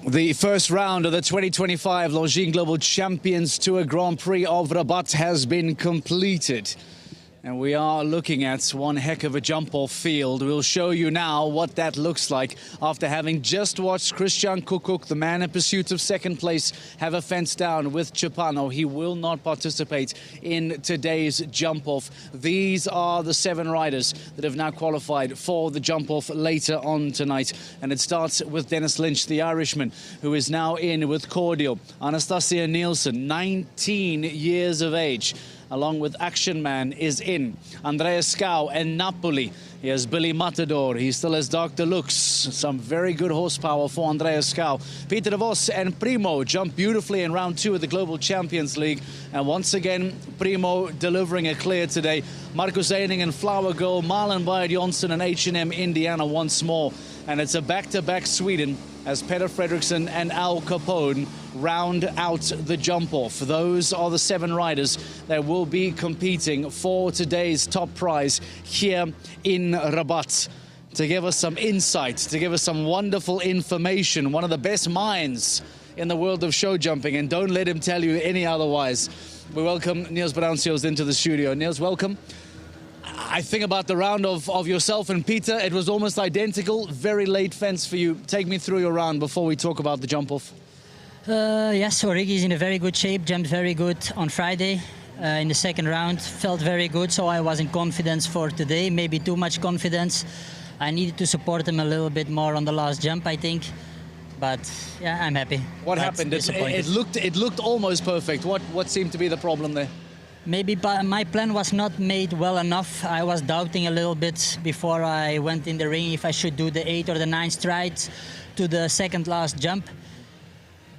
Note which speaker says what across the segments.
Speaker 1: The first round of the 2025 Longines Global Champions Tour Grand Prix of Rabat has been completed. And we are looking at one heck of a jump-off field. We'll show you now what that looks like after having just watched Christian Kukuk, the man in pursuit of second place, have a fence down with Chipano. He will not participate in today's jump-off. These are the 7 riders that have now qualified for the jump-off later on tonight. And it starts with Dennis Lynch, the Irishman, who is now in with Cordial. Anastasia Nielsen, 19 years of age, along with Action Man, is in. Andrea Scau and Napoli. He has Billy Matador. He still has Dr. Lux. Some very good horsepower for Andrea Scau. Peter de Vos and Primo jump beautifully in round 2 of the Global Champions League. And once again, Primo delivering a clear today. Marcus Eining and Flower Girl, Marlon Bayard Johnson and H&M Indiana once more. And it's a back-to-back Sweden as Peter Fredriksson and Al Capone round out the jump-off. Those are the 7 riders that will be competing for today's top prize here in Rabat. To give us some insight, to give us some wonderful information, one of the best minds in the world of show jumping, and don't let him tell you any otherwise. We welcome Niels Brancios into the studio. Niels, welcome. I think about the round of yourself and Peter. It was almost identical. Very late fence for you. Take me through your round before we talk about the jump-off.
Speaker 2: Yes, Origi is in a very good shape. Jumped very good on Friday in the second round. Felt very good, so I was in confidence for today. Maybe too much confidence. I needed to support him a little bit more on the last jump, I think. But yeah, I'm happy.
Speaker 1: What happened? It looked almost perfect. What seemed to be the problem there?
Speaker 2: Maybe my plan was not made well enough. I was doubting a little bit before I went in the ring if I should do the 8 or the 9 strides to the second last jump.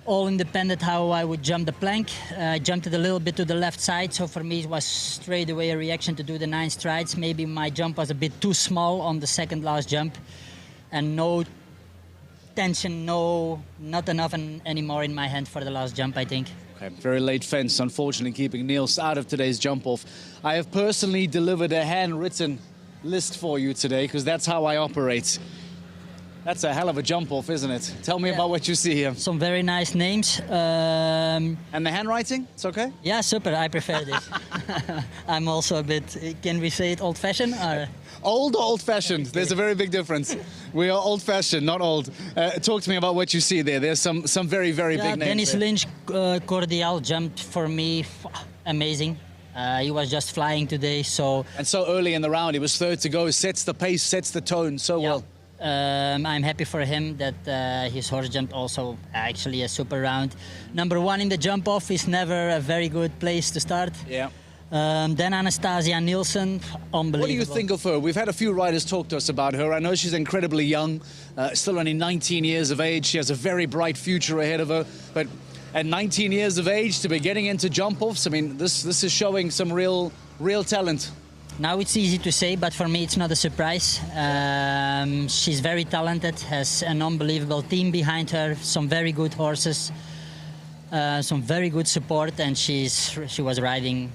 Speaker 2: All independent how I would jump the plank. I jumped it a little bit to the left side, so for me it was straight away a reaction to do the 9 strides. Maybe my jump was a bit too small on the second last jump, and no tension, not enough anymore in my hand for the last jump, I think.
Speaker 1: Okay, very late fence, unfortunately, keeping Niels out of today's jump-off. I have personally delivered a handwritten list for you today, because that's how I operate. That's a hell of a jump-off, isn't it? Tell me about what you see here.
Speaker 2: Some very nice names.
Speaker 1: And the handwriting? It's okay?
Speaker 2: Yeah, super. I prefer this. I'm also a bit, can we say it old-fashioned?
Speaker 1: Old or old-fashioned? Okay. There's a very big difference. We are old-fashioned, not old. Talk to me about what you see there. There's some very, very big names.
Speaker 2: Dennis Lynch, Cordial jumped for me. Amazing. He was just flying today, so...
Speaker 1: And so early in the round, he was third to go, sets the pace, sets the tone so well.
Speaker 2: I'm happy for him that his horse jumped also actually a super round. Number 1 in the jump-off is never a very good place to start.
Speaker 1: Yeah.
Speaker 2: Then Anastasia Nielsen, unbelievable.
Speaker 1: What do you think of her? We've had a few riders talk to us about her. I know she's incredibly young, still only 19 years of age. She has a very bright future ahead of her. But at 19 years of age, to be getting into jump-offs, I mean, this is showing some real talent.
Speaker 2: Now it's easy to say, but for me it's not a surprise. She's very talented, has an unbelievable team behind her, some very good horses, some very good support, and she was riding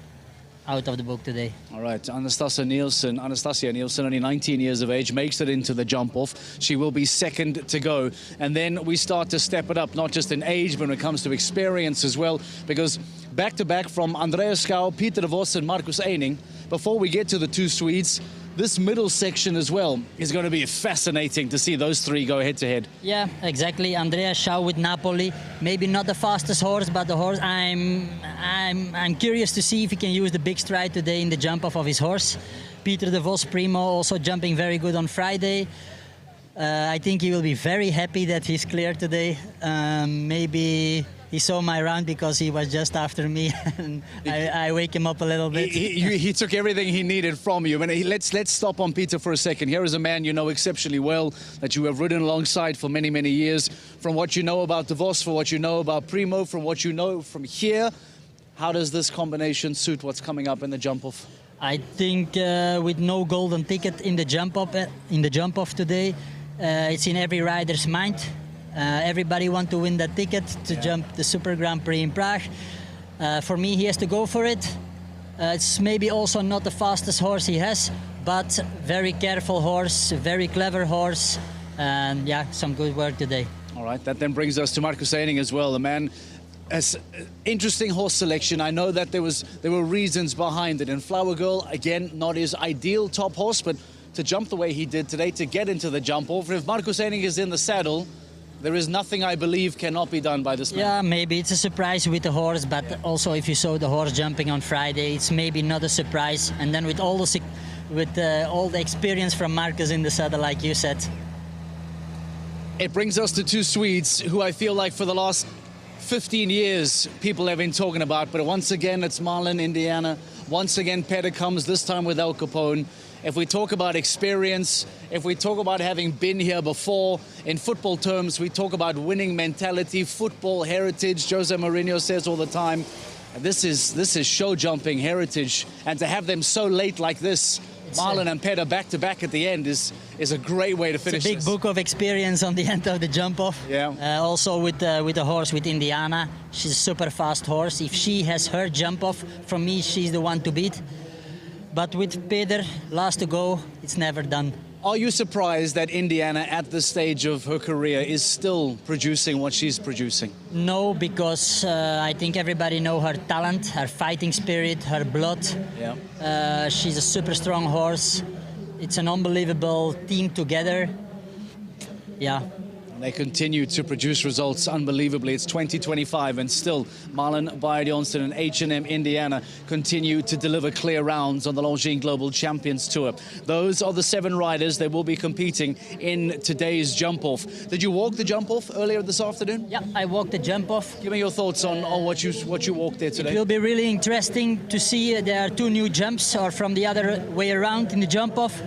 Speaker 2: out of the book today.
Speaker 1: All right, Anastasia Nielsen, only 19 years of age, makes it into the jump-off. She will be second to go. And then we start to step it up, not just in age, but when it comes to experience as well, because back-to-back from Andrea Scau, Peter de Vos and Marcus Eining, before we get to the 2 Swedes, this middle section as well is going to be fascinating to see those 3 go head-to-head.
Speaker 2: Yeah, exactly. Andrea Scau with Napoli, maybe not the fastest horse, but the horse. I'm curious to see if he can use the big stride today in the jump-off of his horse. Peter de Vos Primo also jumping very good on Friday. I think he will be very happy that he's clear today. Maybe he saw my round because he was just after me, and I wake him up a little bit.
Speaker 1: He took everything he needed from you. And let's stop on Peter for a second. Here is a man you know exceptionally well, that you have ridden alongside for many, many years. From what you know about De Vos, from what you know about Primo, from what you know from here, how does this combination suit what's coming up in the jump-off?
Speaker 2: I think with no golden ticket in the jump-off today, it's in every rider's mind. Everybody wants to win that ticket to jump the Super Grand Prix in Prague. For me, he has to go for it. It's maybe also not the fastest horse he has, but very careful horse, very clever horse, and yeah, some good work today.
Speaker 1: All All right, that then brings us to Marcus Eining as well. The man has interesting horse selection. I know that there were reasons behind it. And Flower Girl, again, not his ideal top horse, but to jump the way he did today, to get into the jump off. If Marcus Eining is in the saddle, there is nothing, I believe, cannot be done by this man.
Speaker 2: Yeah, maybe it's a surprise with the horse, but also if you saw the horse jumping on Friday, it's maybe not a surprise. And then with all the experience from Marcus in the saddle, like you said.
Speaker 1: It brings us to two Swedes who I feel like for the last 15 years people have been talking about, but once again it's Marlon, Indiana. Once again Petter comes, this time with Al Capone. If we talk about experience, if we talk about having been here before, in football terms we talk about winning mentality, football heritage. Jose Mourinho says all the time, this is show jumping heritage, and to have them so late like this, Marlon and Petter back to back at the end is a great way to finish this.
Speaker 2: It's a big book of experience on the end of the jump off.
Speaker 1: Yeah.
Speaker 2: Also with the horse, with Indiana, she's a super fast horse. If she has her jump off, from me, she's the one to beat. But with Petter, last to go, it's never done.
Speaker 1: Are you surprised that Indiana, at this stage of her career, is still producing what she's producing?
Speaker 2: No, because I think everybody knows her talent, her fighting spirit, her blood.
Speaker 1: Yeah.
Speaker 2: She's a super strong horse. It's an unbelievable team together. Yeah.
Speaker 1: They continue to produce results unbelievably. It's 2025 and still Marlon Bayer-Jonsson and H&M Indiana continue to deliver clear rounds on the Longines Global Champions Tour. Those are the 7 riders that will be competing in today's jump-off. Did you walk the jump-off earlier this afternoon?
Speaker 2: Yeah, I walked the jump-off.
Speaker 1: Give me your thoughts on what you walked there today.
Speaker 2: It will be really interesting to see there are 2 new jumps, or from the other way around in the jump-off.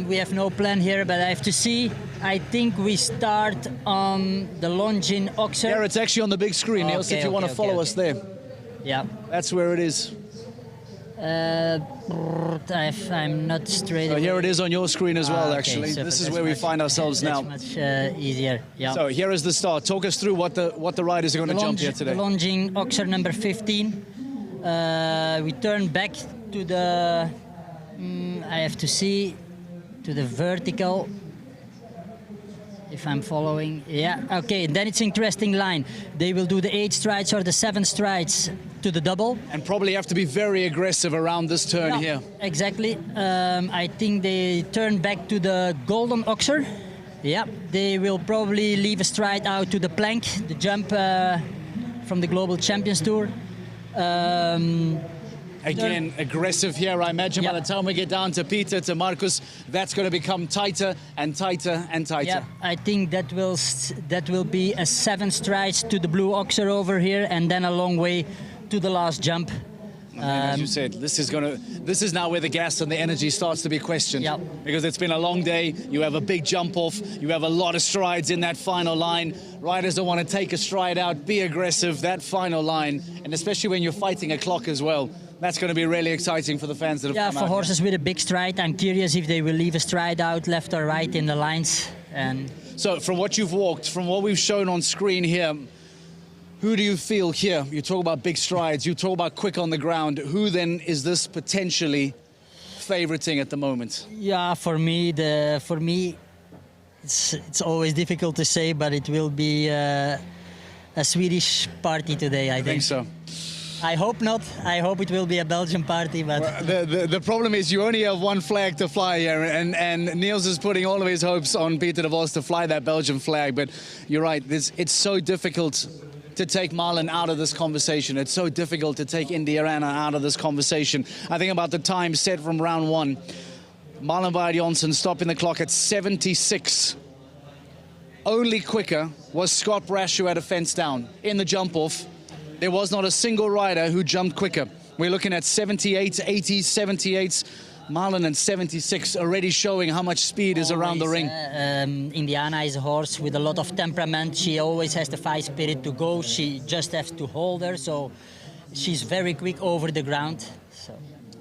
Speaker 2: We have no plan here, but I have to see. I think we start on the Longines Oxer.
Speaker 1: Yeah, it's actually on the big screen, Niels, if you want to follow us there.
Speaker 2: Yeah.
Speaker 1: That's where it is.
Speaker 2: I'm not straight.
Speaker 1: So here it is on your screen as well,
Speaker 2: okay.
Speaker 1: actually.
Speaker 2: So
Speaker 1: this is where we find ourselves now.
Speaker 2: That's much easier. Yeah.
Speaker 1: So here is the start. Talk us through what the riders are going to jump here today.
Speaker 2: The Longines Oxer number 15. We turn back to the... I have to see to the vertical, if I'm following. Yeah, okay, then it's interesting line. They will do the 8 strides or the 7 strides to the double.
Speaker 1: And probably have to be very aggressive around this turn here.
Speaker 2: Exactly. I think they turn back to the Golden Oxer. Yeah, they will probably leave a stride out to the plank, the jump from the Global Champions Tour.
Speaker 1: Again, aggressive here. I imagine by the time we get down to Peter, to Marcus, that's going to become tighter and tighter and tighter.
Speaker 2: Yeah, I think that will be a 7 strides to the Blue Oxer over here, and then a long way to the last jump.
Speaker 1: As you said, this is now where the gas and the energy starts to be questioned.
Speaker 2: Yep.
Speaker 1: Because it's been a long day. You have a big jump off. You have a lot of strides in that final line. Riders don't want to take a stride out, be aggressive, that final line. And especially when you're fighting a clock as well. That's going to be really exciting for the fans that have come out.
Speaker 2: Yeah, for horses with a big stride, I'm curious if they will leave a stride out left or right in the lines. And
Speaker 1: so from what you've walked, from what we've shown on screen here, who do you feel here? You talk about big strides, you talk about quick on the ground. Who then is this potentially favoriting at the moment?
Speaker 2: Yeah, for me, it's always difficult to say, but it will be a Swedish party today, I think.
Speaker 1: So.
Speaker 2: I hope not. I hope it will be a Belgian party, but...
Speaker 1: Well, the problem is you only have one flag to fly here, and Niels is putting all of his hopes on Peter de Vos to fly that Belgian flag, but you're right, it's so difficult to take Marlon out of this conversation. It's so difficult to take Indiana out of this conversation. I think about the time set from round 1. Marlon Bayer-Jonsson stopping the clock at 76. Only quicker was Scott Brash, who had a fence down. In the jump-off, there was not a single rider who jumped quicker. We're looking at 78, 80, 78. Marlon and 76 already showing how much speed is around the ring.
Speaker 2: Indiana is a horse with a lot of temperament. She always has the fight spirit to go. She just has to hold her, so she's very quick over the ground.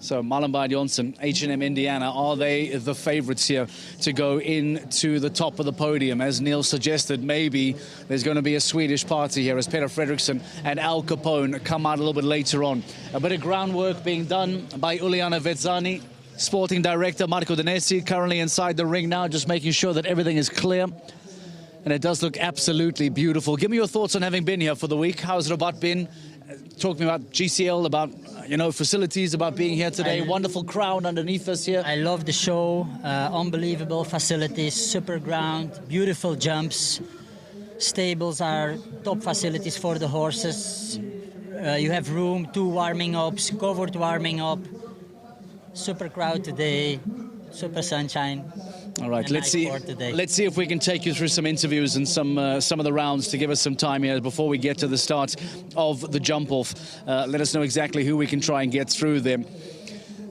Speaker 1: So Marlon Bayer-Jonsson, H&M Indiana, are they the favourites here to go into the top of the podium? As Neil suggested, maybe there's going to be a Swedish party here as Peter Fredriksson and Al Capone come out a little bit later on. A bit of groundwork being done by Uliana Vezzani. Sporting director Marco Danesi currently inside the ring now, just making sure that everything is clear. And it does look absolutely beautiful. Give me your thoughts on having been here for the week. How's Rabat been? Talk to me about GCL, about facilities, about being here today. Wonderful crowd underneath us here.
Speaker 2: I love the show. Unbelievable facilities, super ground, beautiful jumps. Stables are top facilities for the horses. You have room, 2 warming ups, covered warming up. Super crowd today, super sunshine.
Speaker 1: All right, let's see if we can take you through some interviews and some of the rounds to give us some time here before we get to the start of the jump off. Let us know exactly who we can try and get through them.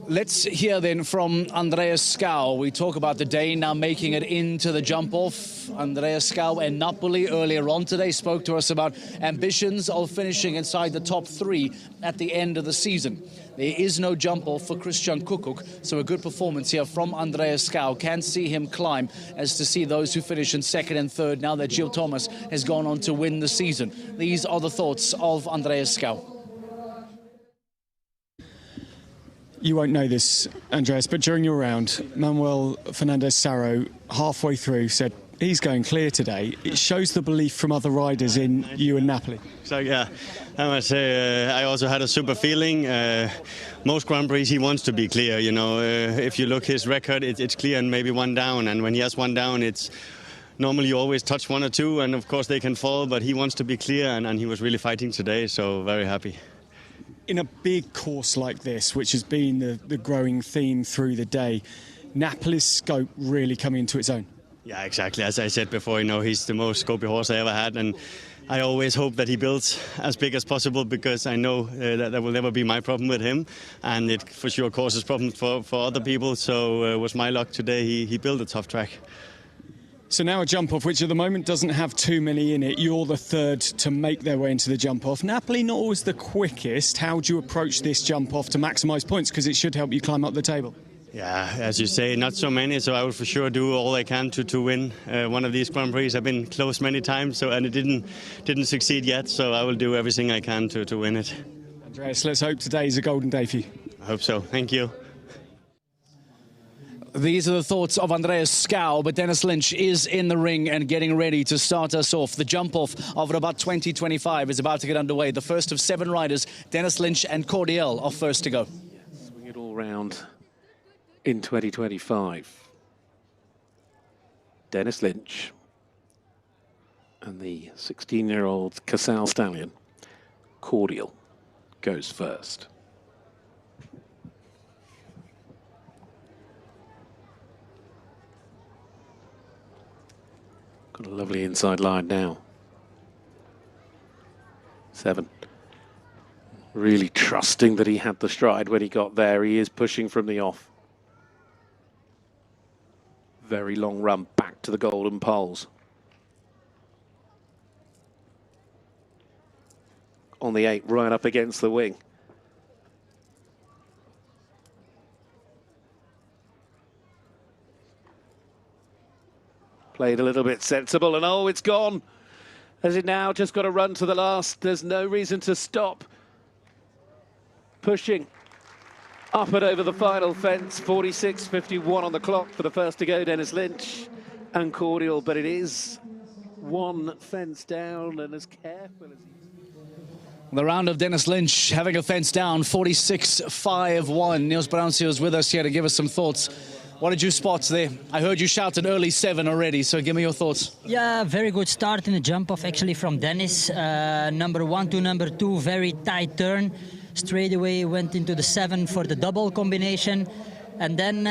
Speaker 1: Let's hear then from Andreas Skau. We talk about the Dane now making it into the jump off. Andreas Skau and Napoli earlier on today spoke to us about ambitions of finishing inside the top 3 at the end of the season. There is no jump off for Christian Kuckuck, so a good performance here from Andreas Skau. Can see him climb as to see those who finish in 2nd and 3rd now that Gilles Thomas has gone on to win the season. These are the thoughts of Andreas Skau.
Speaker 3: You won't know this, Andreas, but during your round, Manuel Fernandez Sarro, halfway through, said he's going clear today. It shows the belief from other riders in you and Napoli.
Speaker 4: So, yeah, I must say, I also had a super feeling. Most Grand Prix, he wants to be clear, if you look his record, it's clear and maybe 1 down. And when he has 1 down, it's normally you always touch 1 or 2, and of course they can fall, but he wants to be clear, and he was really fighting today, so very happy.
Speaker 3: In a big course like this, which has been the growing theme through the day, Napoli's scope really coming into its own.
Speaker 4: Yeah, exactly. As I said before, he's the most scopy horse I ever had, and I always hope that he builds as big as possible because I know that will never be my problem with him, and it for sure causes problems for other people. So it was my luck today. He built a tough track.
Speaker 3: So now a jump-off, which at the moment doesn't have too many in it. You're the 3rd to make their way into the jump-off. Napoli not always the quickest. How do you approach this jump-off to maximise points? Because it should help you climb up the table.
Speaker 4: Yeah, as you say, not so many, so I will for sure do all I can to win one of these Grand Prix. I've been close many times, and it didn't succeed yet, so I will do everything I can to win it.
Speaker 3: Andreas, let's hope today is a golden day for you.
Speaker 4: I hope so. Thank you.
Speaker 1: These are the thoughts of Andreas Skau, but Dennis Lynch is in the ring and getting ready to start us off. The jump-off of Rabat 2025 is about to get underway. The first of 7 riders, Dennis Lynch and Cordial, are first to go.
Speaker 5: Swing it all round in 2025. Dennis Lynch and the 16-year-old Casal Stallion, Cordial, goes first. Got a lovely inside line now. 7. Really trusting that he had the stride when he got there. He is pushing from the off. Very long run back to the golden poles. On the 8, right up against the wing. Played a little bit sensible, and oh, it's gone. Has it now just got to run to the last? There's no reason to stop. Pushing up and over the final fence. 46.51 on the clock for the first to go, Dennis Lynch and Cordial, but it is 1 fence down, and as careful as
Speaker 1: The round of Dennis Lynch having a fence down, 46.51. Niels Brunsio is with us here to give us some thoughts. What did you spot there? I heard you shout an early 7 already, so give me your thoughts.
Speaker 2: Yeah, very good start in the jump-off actually from Dennis. Number 1 to number 2, very tight turn. Straight away went into the 7 for the double combination. And then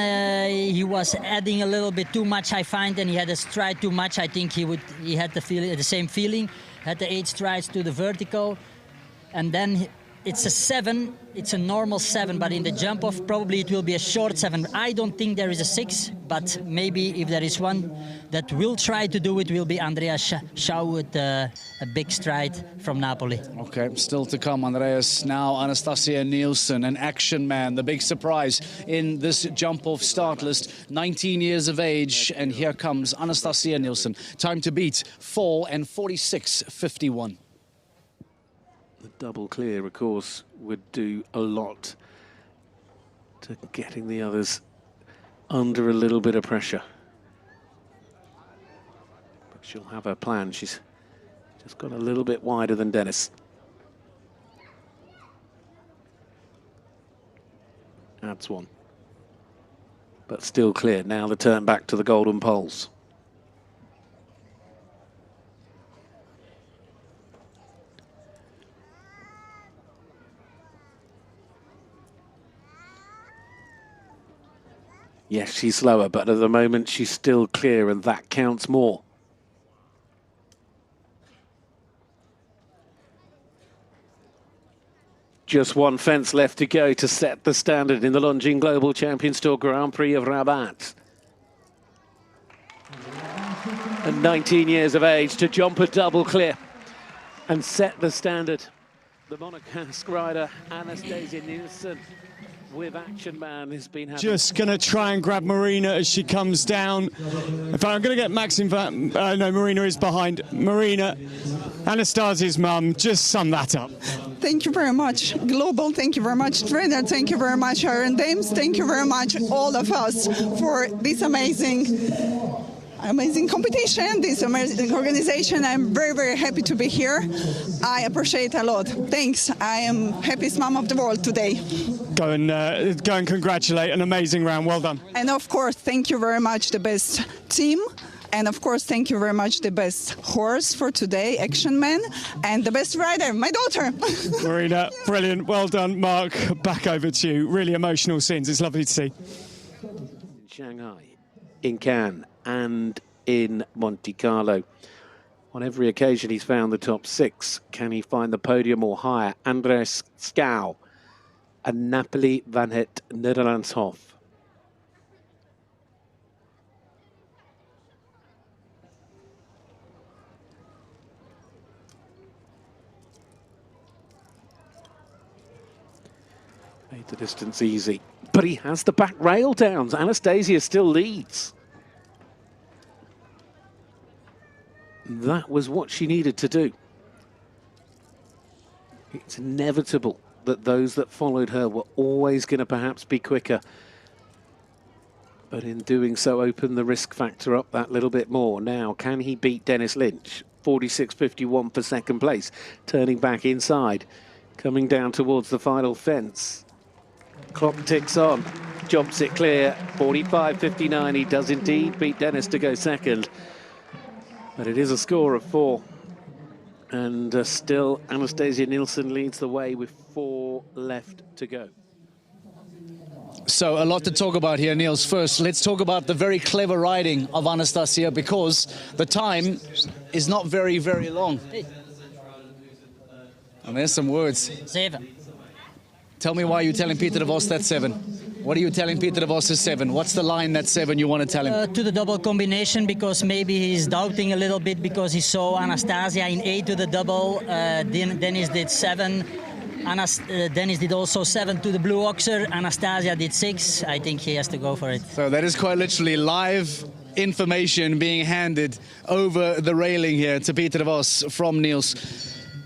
Speaker 2: he was adding a little bit too much, I find, and he had a stride too much. I think he had the same feeling. Had the 8 strides to the vertical. And then it's a 7, it's a normal 7, but in the jump-off probably it will be a short 7. I don't think there is a 6, but maybe if there is one that will try to do it, will be Andreas Schau with a big stride from Napoli.
Speaker 1: Okay, still to come, Andreas. Now Anastasia Nielsen, an action man, the big surprise in this jump-off start list. 19 years of age, and here comes Anastasia Nielsen. Time to beat 4 and 46.51.
Speaker 5: the double clear, of course, would do a lot to getting the others under a little bit of pressure. But She'll have her plan. She's just got a little bit wider than Dennis. Adds one. But still clear. Now the turn back to the golden poles. Yes, she's slower, but at the moment she's still clear, and that counts more. Just one fence left to go to set the standard in the Longines Global Champions Tour Grand Prix of Rabat. At 19 years of age to jump a double clear and set the standard. The Monegasque rider Anastasia Nielsen with Action Man has been having...
Speaker 3: Just going to try and grab Marina as she comes down. In fact, I'm going to get Maxim... no, Marina is behind. Marina, Anastasia's mum, just sum that up.
Speaker 6: Thank you very much, Global. Thank you very much, trainer. Thank you very much, Aaron Dames. Thank you very much, all of us, for this amazing competition, this amazing organization. I'm very, very happy to be here. I appreciate it a lot. Thanks. I am happiest mom of the world today.
Speaker 3: Go and congratulate. An amazing round. Well done.
Speaker 6: And of course, thank you very much, the best team. And of course, thank you very much, the best horse for today, Action Man, and the best rider, my daughter.
Speaker 3: Marina, brilliant. Well done, Mark. Back over to you. Really emotional scenes. It's lovely to see.
Speaker 5: In Shanghai, in Cannes, and in Monte Carlo. On every occasion, he's found the top six. Can he find the podium or higher? Andres Schouw and Napoli van het Nederlandshof. Made the distance easy, but he has the back rail downs. Anastasia still leads. That was what she needed to do. It's inevitable that those that followed her were always going to perhaps be quicker. But in doing so, open the risk factor up that little bit more. Now, can he beat Dennis Lynch? 46.51 for second place. Turning back inside, coming down towards the final fence. Clock ticks on, jumps it clear. 45.59. He does indeed beat Dennis to go second. But it is a score of 4. And still, Anastasia Nielsen leads the way with 4 left to go.
Speaker 1: So a lot to talk about here, Niels. First, let's talk about the very clever riding of Anastasia, because the time is not very, very long. And there's some words.
Speaker 2: 7.
Speaker 1: Tell me why you're telling Peter de Vos that's 7. What are you telling Peter de Vos is 7? What's the line that's 7 you want to tell him?
Speaker 2: To the double combination, because maybe he's doubting a little bit because he saw Anastasia in 8 to the double. Dennis did 7. Dennis did also 7 to the blue oxer. Anastasia did 6. I think he has to go for it.
Speaker 1: So that is quite literally live information being handed over the railing here to Peter de Vos from Niels.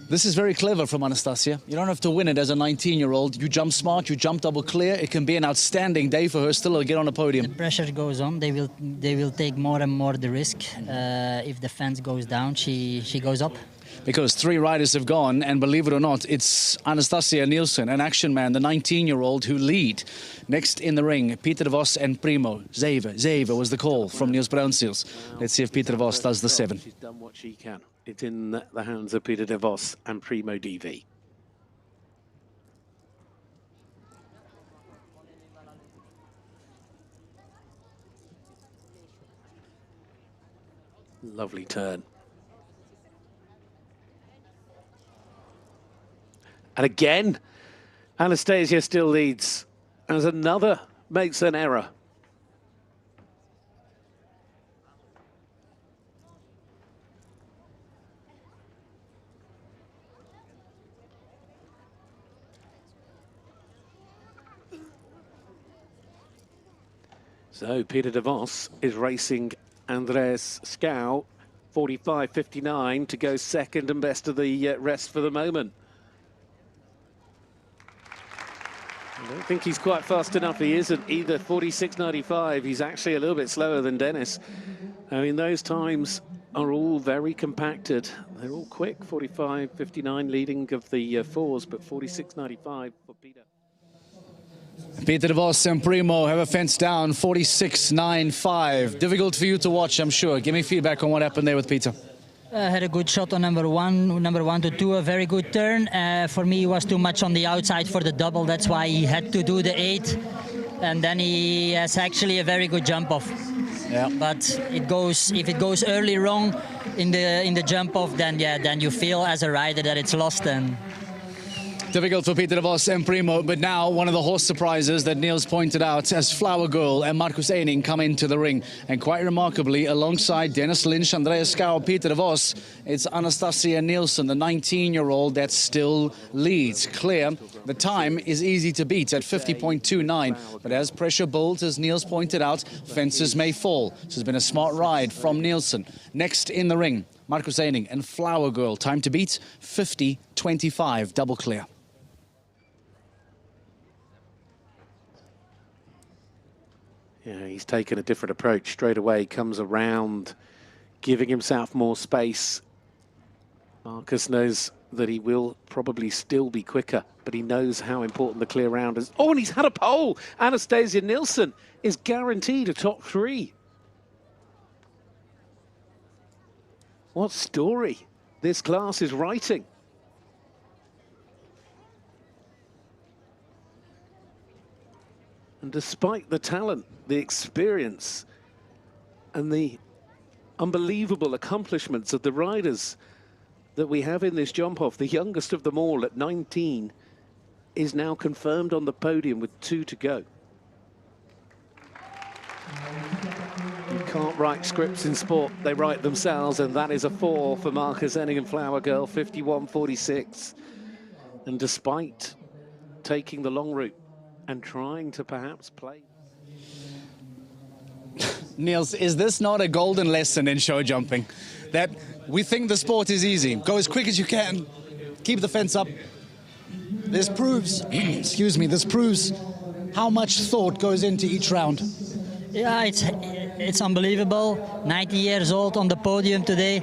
Speaker 1: This is very clever from Anastasia. You don't have to win it as a 19-year-old. You jump smart, you jump double clear. It can be an outstanding day for her still to get on a podium.
Speaker 2: The pressure goes on. They will take more and more the risk. If the fence goes down, she goes up.
Speaker 1: Because 3 riders have gone, and believe it or not, it's Anastasia Nielsen, an Action Man, the 19-year-old, who lead. Next in the ring, Peter de Vos and Primo. Zeven was the call from Niels Bruinseels. Let's see if Peter de Vos does the 7.
Speaker 5: She's done what she can. It's in the hands of Peter de Vos and Primo DV. Lovely turn. And again, Anastasia still leads as another makes an error. So Peter de Vos is racing Andres Schouw, 45.59 to go second and best of the rest for the moment. I don't think he's quite fast enough. He isn't either. 46.95. He's actually a little bit slower than Dennis. I mean, those times are all very compacted. They're all quick, 45.59 leading of the fours, but 46.95 for Peter.
Speaker 1: Peter de Vos and Primo have a fence down, 46.95. Difficult for you to watch, I'm sure. Give me feedback on what happened there with Peter.
Speaker 2: Had a good shot on number one to two, a very good turn. For me, it was too much on the outside for the double. That's why he had to do the 8. And then he has actually a very good jump off.
Speaker 1: Yeah.
Speaker 2: But if it goes early wrong in the jump off, then then you feel as a rider that it's lost. And
Speaker 1: difficult for Peter de Vos and Primo, but now one of the horse surprises that Niels pointed out as Flower Girl and Marcus Eining come into the ring. And quite remarkably, alongside Dennis Lynch, Andreas Skau, Peter de Vos, it's Anastasia Nielsen, the 19-year-old that still leads. Clear, the time is easy to beat at 50.29, but as pressure builds, as Niels pointed out, fences may fall. This has been a smart ride from Nielsen. Next in the ring, Marcus Eining and Flower Girl. Time to beat, 50.25, double clear.
Speaker 5: Yeah, he's taken a different approach straight away, comes around, giving himself more space. Marcus knows that he will probably still be quicker, but he knows how important the clear round is. Oh, and he's had a pole! Anastasia Nielsen is guaranteed a top 3. What story this class is writing. And despite the talent, the experience, and the unbelievable accomplishments of the riders that we have in this jump-off, the youngest of them all at 19 is now confirmed on the podium with 2 to go. You can't write scripts in sport, they write themselves, and that is a 4 for Marcus Eining and Flower Girl, 51.46. And despite taking the long route and trying to perhaps play.
Speaker 1: Niels, is this not a golden lesson in show jumping? That we think the sport is easy. Go as quick as you can. Keep the fence up. This proves, excuse me, this proves how much thought goes into each round.
Speaker 2: Yeah, it's unbelievable. 90 years old on the podium today.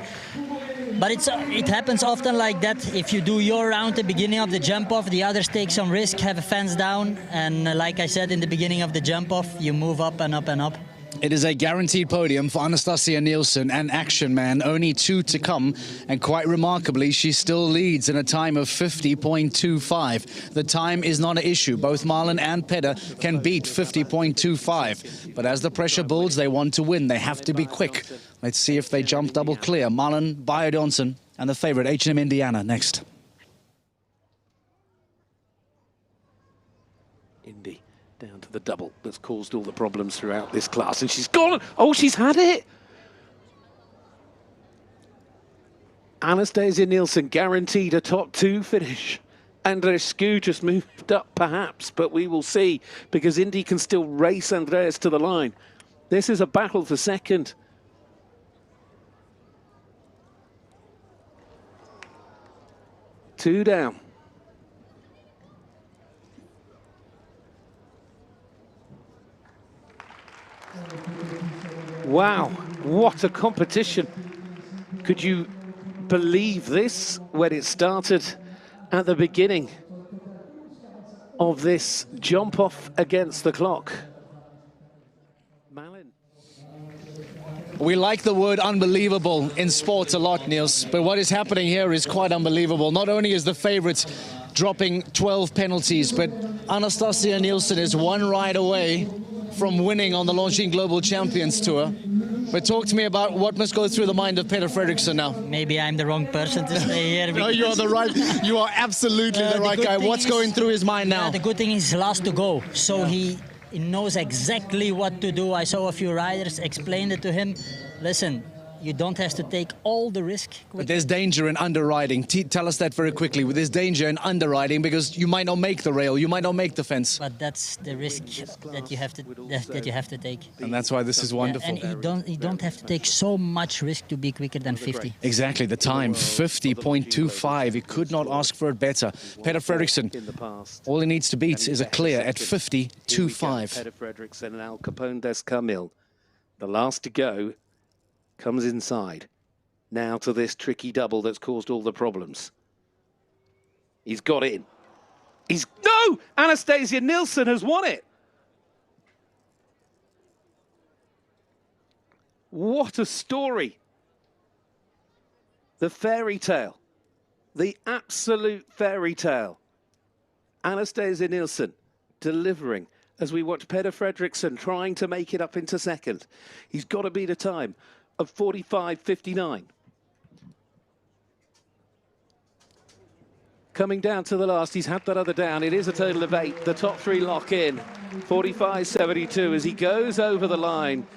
Speaker 2: But it happens often like that. If you do your round at the beginning of the jump-off, the others take some risk, have a fence down. And like I said in the beginning of the jump-off, you move up and up and up.
Speaker 1: It is a guaranteed podium for Anastasia Nielsen and Action Man. Only 2 to come. And quite remarkably, she still leads in a time of 50.25. The time is not an issue. Both Marlon and Peder can beat 50.25. But as the pressure builds, they want to win. They have to be quick. Let's see if they jump double clear. Marlon, Bio Johnson, and the favorite, H&M Indiana, next.
Speaker 5: Indy down to the double that's caused all the problems throughout this class. And she's gone. Oh, she's had it. Anastasia Nielsen guaranteed a top 2 finish. Andreescu just moved up perhaps, but we will see, because Indy can still race Andreas to the line. This is a battle for second. Two down. Wow, what a competition. Could you believe this when it started at the beginning of this jump off against the clock? Malin.
Speaker 1: We like the word unbelievable in sports a lot, Niels, but what is happening here is quite unbelievable. Not only is the favorite dropping 12 penalties, but Anastasia Nielsen is 1 ride away from winning on the Longines Global Champions Tour. But talk to me about what must go through the mind of Peder Fredriksson now.
Speaker 2: Maybe I'm the wrong person to stay here.
Speaker 1: No, you are the right. You are absolutely the right guy. What's going through his mind now?
Speaker 2: The good thing is last to go, so he knows exactly what to do. I saw a few riders, explained it to him. Listen, you don't have to take all the risk.
Speaker 1: But there's danger in underriding. Tell us that very quickly. There's danger in underriding because you might not make the rail, you might not make the fence.
Speaker 2: But that's the risk that you have to take.
Speaker 1: And that's why this is wonderful.
Speaker 2: And you don't have to take so much risk to be quicker than 50.
Speaker 1: Exactly, the time, 50.25. He could not ask for it better. Peder Fredriksson, all he needs to beat is a clear at 50.25.
Speaker 5: Peder Fredriksson and Al Capone des Camille. The last to go comes inside. now to this tricky double that's caused all the problems. He's got in. No! Anastasia Nilsson has won it. What a story. The fairy tale. The absolute fairy tale. Anastasia Nilsson delivering as we watch Peder Fredriksson trying to make it up into second. He's got to beat a time of 45.59. Coming down to the last, he's had that other down. It is a total of 8. The top 3 lock in. 45.72 as he goes over the line.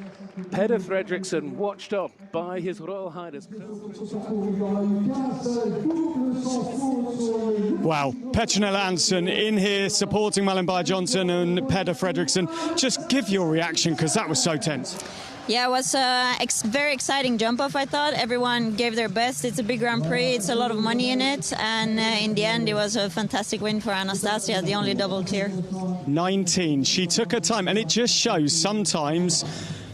Speaker 5: Peder Fredriksson watched on by His Royal Highness.
Speaker 3: Wow, Petronella Andersson in here supporting Malin Johnson and Peder Fredriksson. Just give your reaction, because that was so tense.
Speaker 7: Yeah, it was a very exciting jump-off, I thought. Everyone gave their best. It's a big Grand Prix. It's a lot of money in it. And in the end, it was a fantastic win for Anastasia, the only double clear.
Speaker 3: 19. She took her time, and it just shows sometimes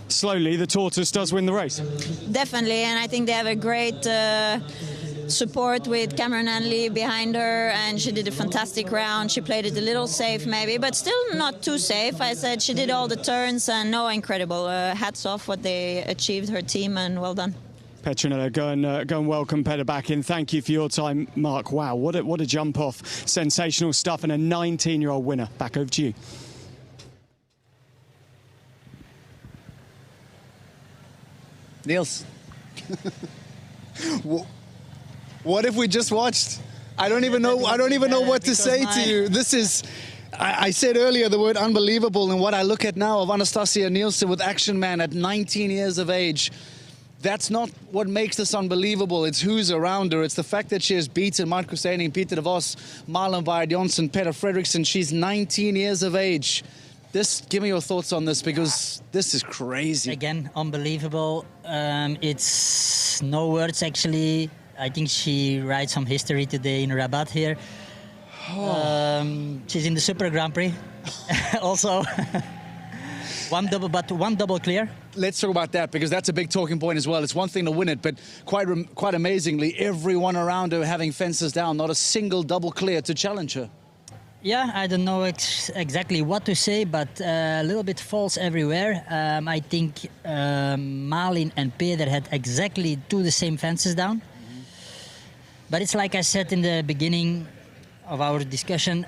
Speaker 3: slowly the tortoise does win the race.
Speaker 7: Definitely, and I think they have a great support with Cameron Anley behind her, and she did a fantastic round. She played it a little safe maybe, but still not too safe. I said she did all the turns, and no, incredible. Hats off what they achieved, her team, and well done.
Speaker 3: Petronella, go and welcome Peder back in. Thank you for your time, Mark. Wow, what a jump off. Sensational stuff, and a 19-year-old winner. Back over to you.
Speaker 1: Niels. What if we just watched? I don't even know what to say to you. This is, I said earlier the word unbelievable, and what I look at now of Anastasia Nilsson with Action Man at 19 years of age, that's not what makes this unbelievable. It's who's around her. It's the fact that she has beaten Marcus Eining, Peter de Vos, Malin Johnson, Peder Fredriksson. She's 19 years of age. Give me your thoughts on this, because this is crazy.
Speaker 2: Again, unbelievable. It's no words, actually. I think she writes some history today in Rabat here. She's in the Super Grand Prix. Also, one double clear.
Speaker 1: Let's talk about that, because that's a big talking point as well. It's one thing to win it, but quite amazingly, everyone around her having fences down, not a single double clear to challenge her.
Speaker 2: Yeah, I don't know exactly what to say, but a little bit false everywhere. I think Malin and Peder had exactly the same fences down. But it's like I said in the beginning of our discussion,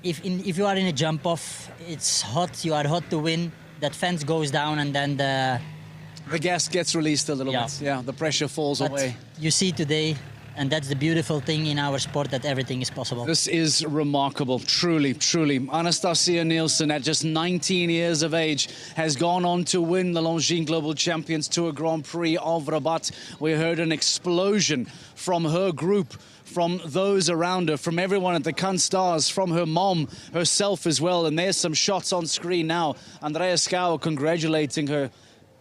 Speaker 2: if you are in a jump-off, it's hot, you are hot to win, that fence goes down, and then
Speaker 1: the gas gets released a little bit. Yeah, the pressure falls away.
Speaker 2: You see today, and that's the beautiful thing in our sport, that everything is possible.
Speaker 1: This is remarkable, truly, truly. Anastasia Nilsson, at just 19 years of age, has gone on to win the Longines Global Champions Tour Grand Prix of Rabat. We heard an explosion from her group, from those around her, from everyone at the Cannes Stars, from her mom, herself as well. And there's some shots on screen now. Andrea Scau congratulating her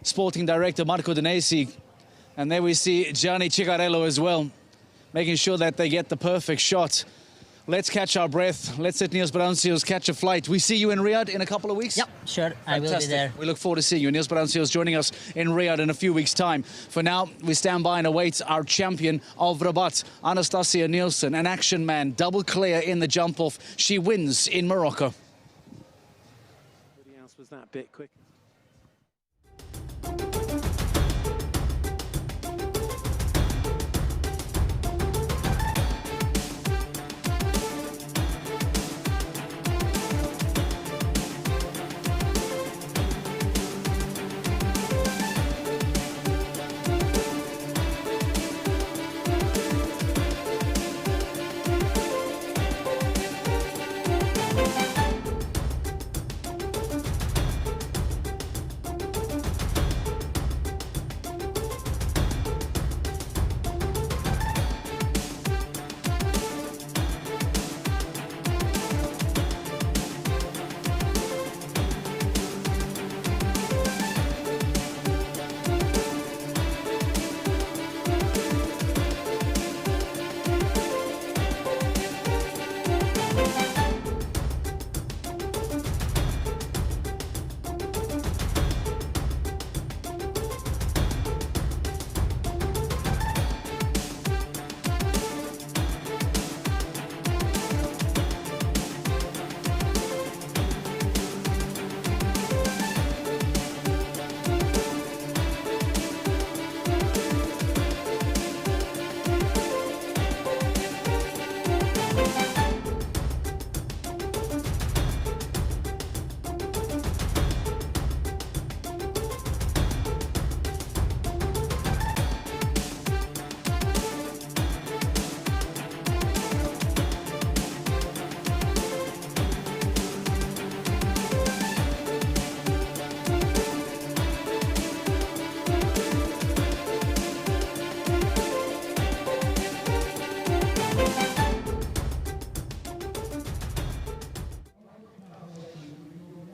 Speaker 1: sporting director, Marco Danesi. And there we see Gianni Ciccarello as well, making sure that they get the perfect shot. Let's catch our breath. Let's let Niels Braunsiels catch a flight. We see you in Riyadh in a couple of weeks?
Speaker 2: Yep, sure. Fantastic. I will be there.
Speaker 1: We look forward to seeing you. Niels Braunsiels joining us in Riyadh in a few weeks' time. For now, we stand by and await our champion of Rabat, Anastasia Nilsson, an action man, double clear in the jump-off. She wins in Morocco.
Speaker 5: Everybody else was that bit quick.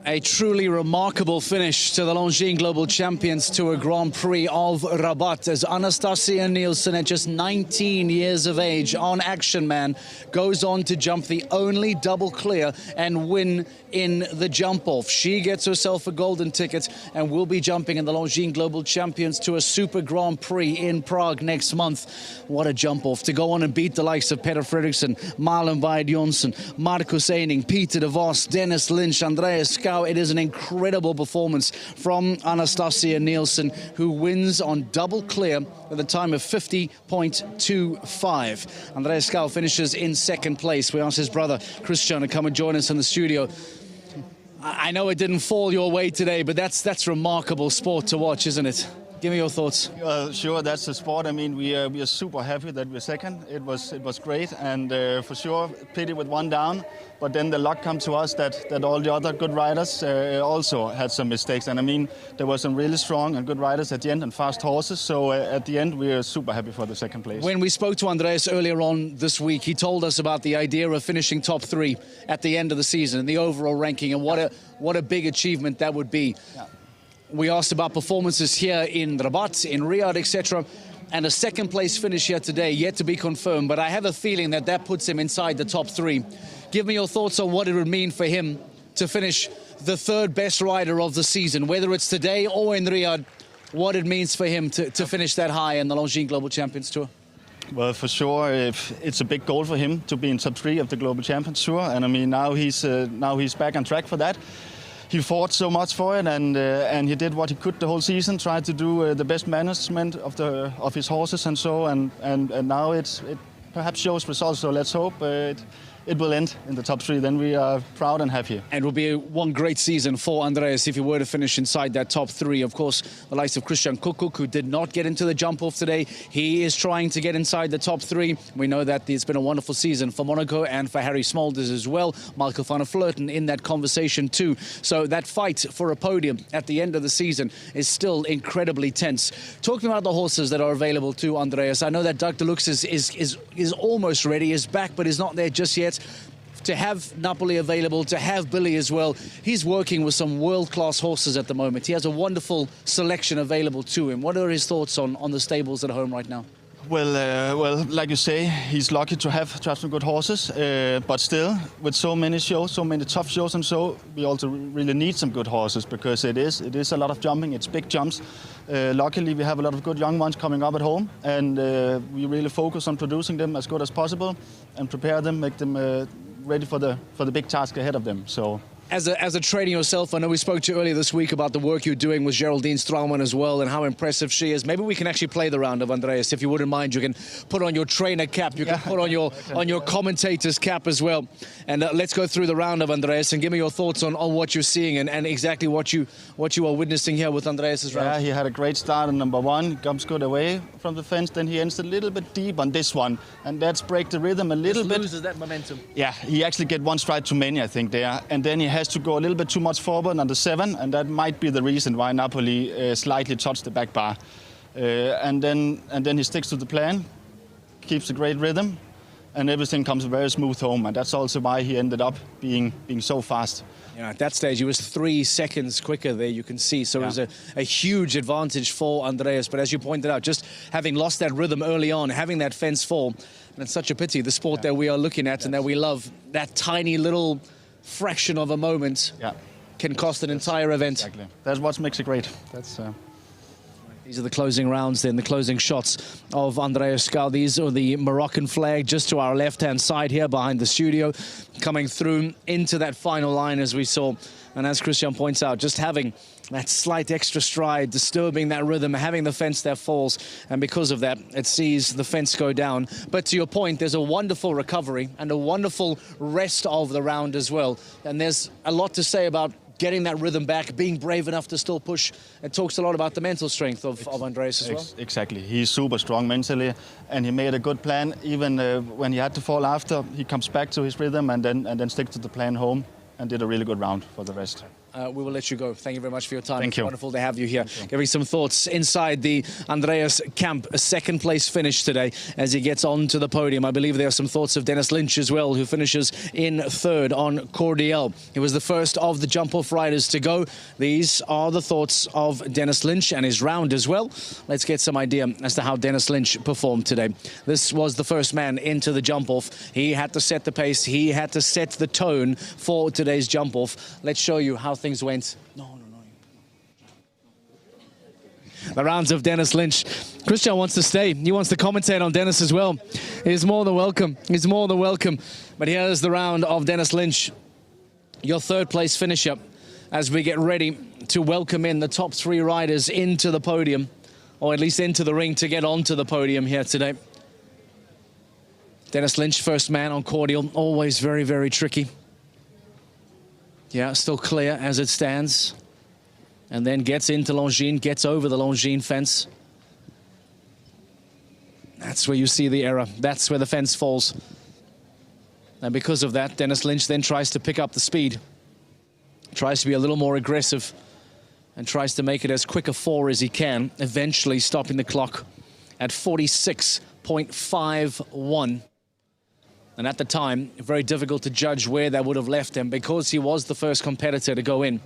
Speaker 1: A truly remarkable finish to the Longines Global Champions Tour Grand Prix of Rabat as Anastasia Nielsen, at just 19 years of age, on Action Man, goes on to jump the only double clear and win in the jump-off. She gets herself a golden ticket and will be jumping in the Longines Global Champions Tour Super Grand Prix in Prague next month. What a jump-off to go on and beat the likes of Peter Fredriksson, Marlon Weid Jonsson, Marcus Eining, Peter de Vos, Dennis Lynch, Andreas Skau. It is an incredible performance from Anastasia Nielsen, who wins on double clear with a time of 50.25. Andreas Skau finishes in second place. We asked his brother Christian to come and join us in the studio. I know it didn't fall your way today, but that's remarkable sport to watch, isn't it? Give me your thoughts.
Speaker 8: Sure, that's the sport. I mean, we are super happy that we're second. It was great, and for sure, pity with one down. But then the luck comes to us that all the other good riders also had some mistakes. And I mean, there were some really strong and good riders at the end and fast horses. So at the end, we are super happy for the second place.
Speaker 1: When we spoke to Andreas earlier on this week, he told us about the idea of finishing top 3 at the end of the season, the overall ranking, and what a big achievement that would be.
Speaker 8: Yeah.
Speaker 1: We asked about performances here in Rabat, in Riyadh, etc. And a second place finish here today, yet to be confirmed. But I have a feeling that puts him inside the top 3. Give me your thoughts on what it would mean for him to finish the third best rider of the season, whether it's today or in Riyadh, what it means for him to finish that high in the Longines Global Champions Tour.
Speaker 8: Well, for sure, it's a big goal for him to be in top 3 of the Global Champions Tour. And I mean, now he's back on track for that. He fought so much for it, and he did what he could the whole season. Tried to do the best management of his horses and so. And now it perhaps shows results. So let's hope it will end in the top 3. Then we are proud and happy.
Speaker 1: And it will be one great season for Andreas if he were to finish inside that top 3. Of course, the likes of Christian Kukuk, who did not get into the jump-off today, he is trying to get inside the top 3. We know that it's been a wonderful season for Monaco and for Harry Smulders as well. Michael van der Vleuten in that conversation too. So that fight for a podium at the end of the season is still incredibly tense. Talking about the horses that are available to Andreas, I know that Doug Deluxe is almost ready, is back, but is not there just yet. To have Napoli available, to have Billy as well, he's working with some world-class horses at the moment. He has a wonderful selection available to him. What are his thoughts on the stables at home right now?
Speaker 8: Well, like you say, he's lucky to have some good horses, but still, with so many shows, so many tough shows and so, we also really need some good horses because it is a lot of jumping, it's big jumps. Luckily, we have a lot of good young ones coming up at home, and we really focus on producing them as good as possible and prepare them, make them ready for the big task ahead of them. So.
Speaker 1: As a trainer yourself, I know we spoke to you earlier this week about the work you're doing with Geraldine Straumann as well and how impressive she is. Maybe we can actually play the round of Andreas, if you wouldn't mind. You can put on your trainer cap, you can put on your commentator's cap as well. And let's go through the round of Andreas and give me your thoughts on what you're seeing and exactly what you are witnessing here with Andreas's round.
Speaker 8: Yeah, he had a great start on number 1, comes good away from the fence, then he ends a little bit deep on this one, and that's break the rhythm a little bit.
Speaker 1: Loses that momentum.
Speaker 8: Yeah, he actually get one stride too many, I think, there, and then he has to go a little bit too much forward on the 7, and that might be the reason why Napoli slightly touched the back bar. And then he sticks to the plan, keeps a great rhythm, and everything comes very smooth home, and that's also why he ended up being so fast.
Speaker 1: Yeah, at that stage, he was 3 seconds quicker there, you can see. So it was a huge advantage for Andreas. But as you pointed out, just having lost that rhythm early on, having that fence fall, and it's such a pity, the sport that we are looking at and that we love, that tiny little fraction of a moment can cost an entire event.
Speaker 8: Exactly. That's what makes it great.
Speaker 1: These are the closing rounds then, the closing shots of Andreas Skau. These are the Moroccan flag just to our left-hand side here behind the studio, coming through into that final line as we saw. And as Christian points out, just having that slight extra stride, disturbing that rhythm, having the fence that falls, and because of that, it sees the fence go down. But to your point, there's a wonderful recovery and a wonderful rest of the round as well. And there's a lot to say about getting that rhythm back, being brave enough to still push. It talks a lot about the mental strength of Andreas as well.
Speaker 8: Exactly. He's super strong mentally, and he made a good plan. Even when he had to fall after, he comes back to his rhythm and then sticks to the plan home and did a really good round for the rest.
Speaker 1: we will let you go. Thank you very much for your time.
Speaker 8: Thank you.
Speaker 1: Wonderful to have you here. Giving some thoughts inside the Andreas camp. A second place finish today as he gets onto the podium. I believe there are some thoughts of Dennis Lynch as well, who finishes in third on Cordial. He was the first of the jump-off riders to go. These are the thoughts of Dennis Lynch and his round as well. Let's get some idea as to how Dennis Lynch performed today. This was the first man into the jump-off. He had to set the pace. He had to set the tone for today's jump-off. Let's show you how things went. The rounds of Dennis Lynch. Christian wants to stay. He wants to commentate on Dennis as well. He's more than welcome. He's more than welcome. But here's the round of Dennis Lynch, your third place finisher, as we get ready to welcome in the top three riders into the podium, or at least into the ring to get onto the podium here today. Dennis Lynch, first man on Cordial, always very, very tricky. Yeah, still clear as it stands. And then gets into Longines, gets over the Longines fence. That's where you see the error. That's where the fence falls. And because of that, Dennis Lynch then tries to pick up the speed. Tries to be a little more aggressive and tries to make it as quick a 4 as he can, eventually stopping the clock at 46.51. And at the time, very difficult to judge where that would have left him because he was the first competitor to go in.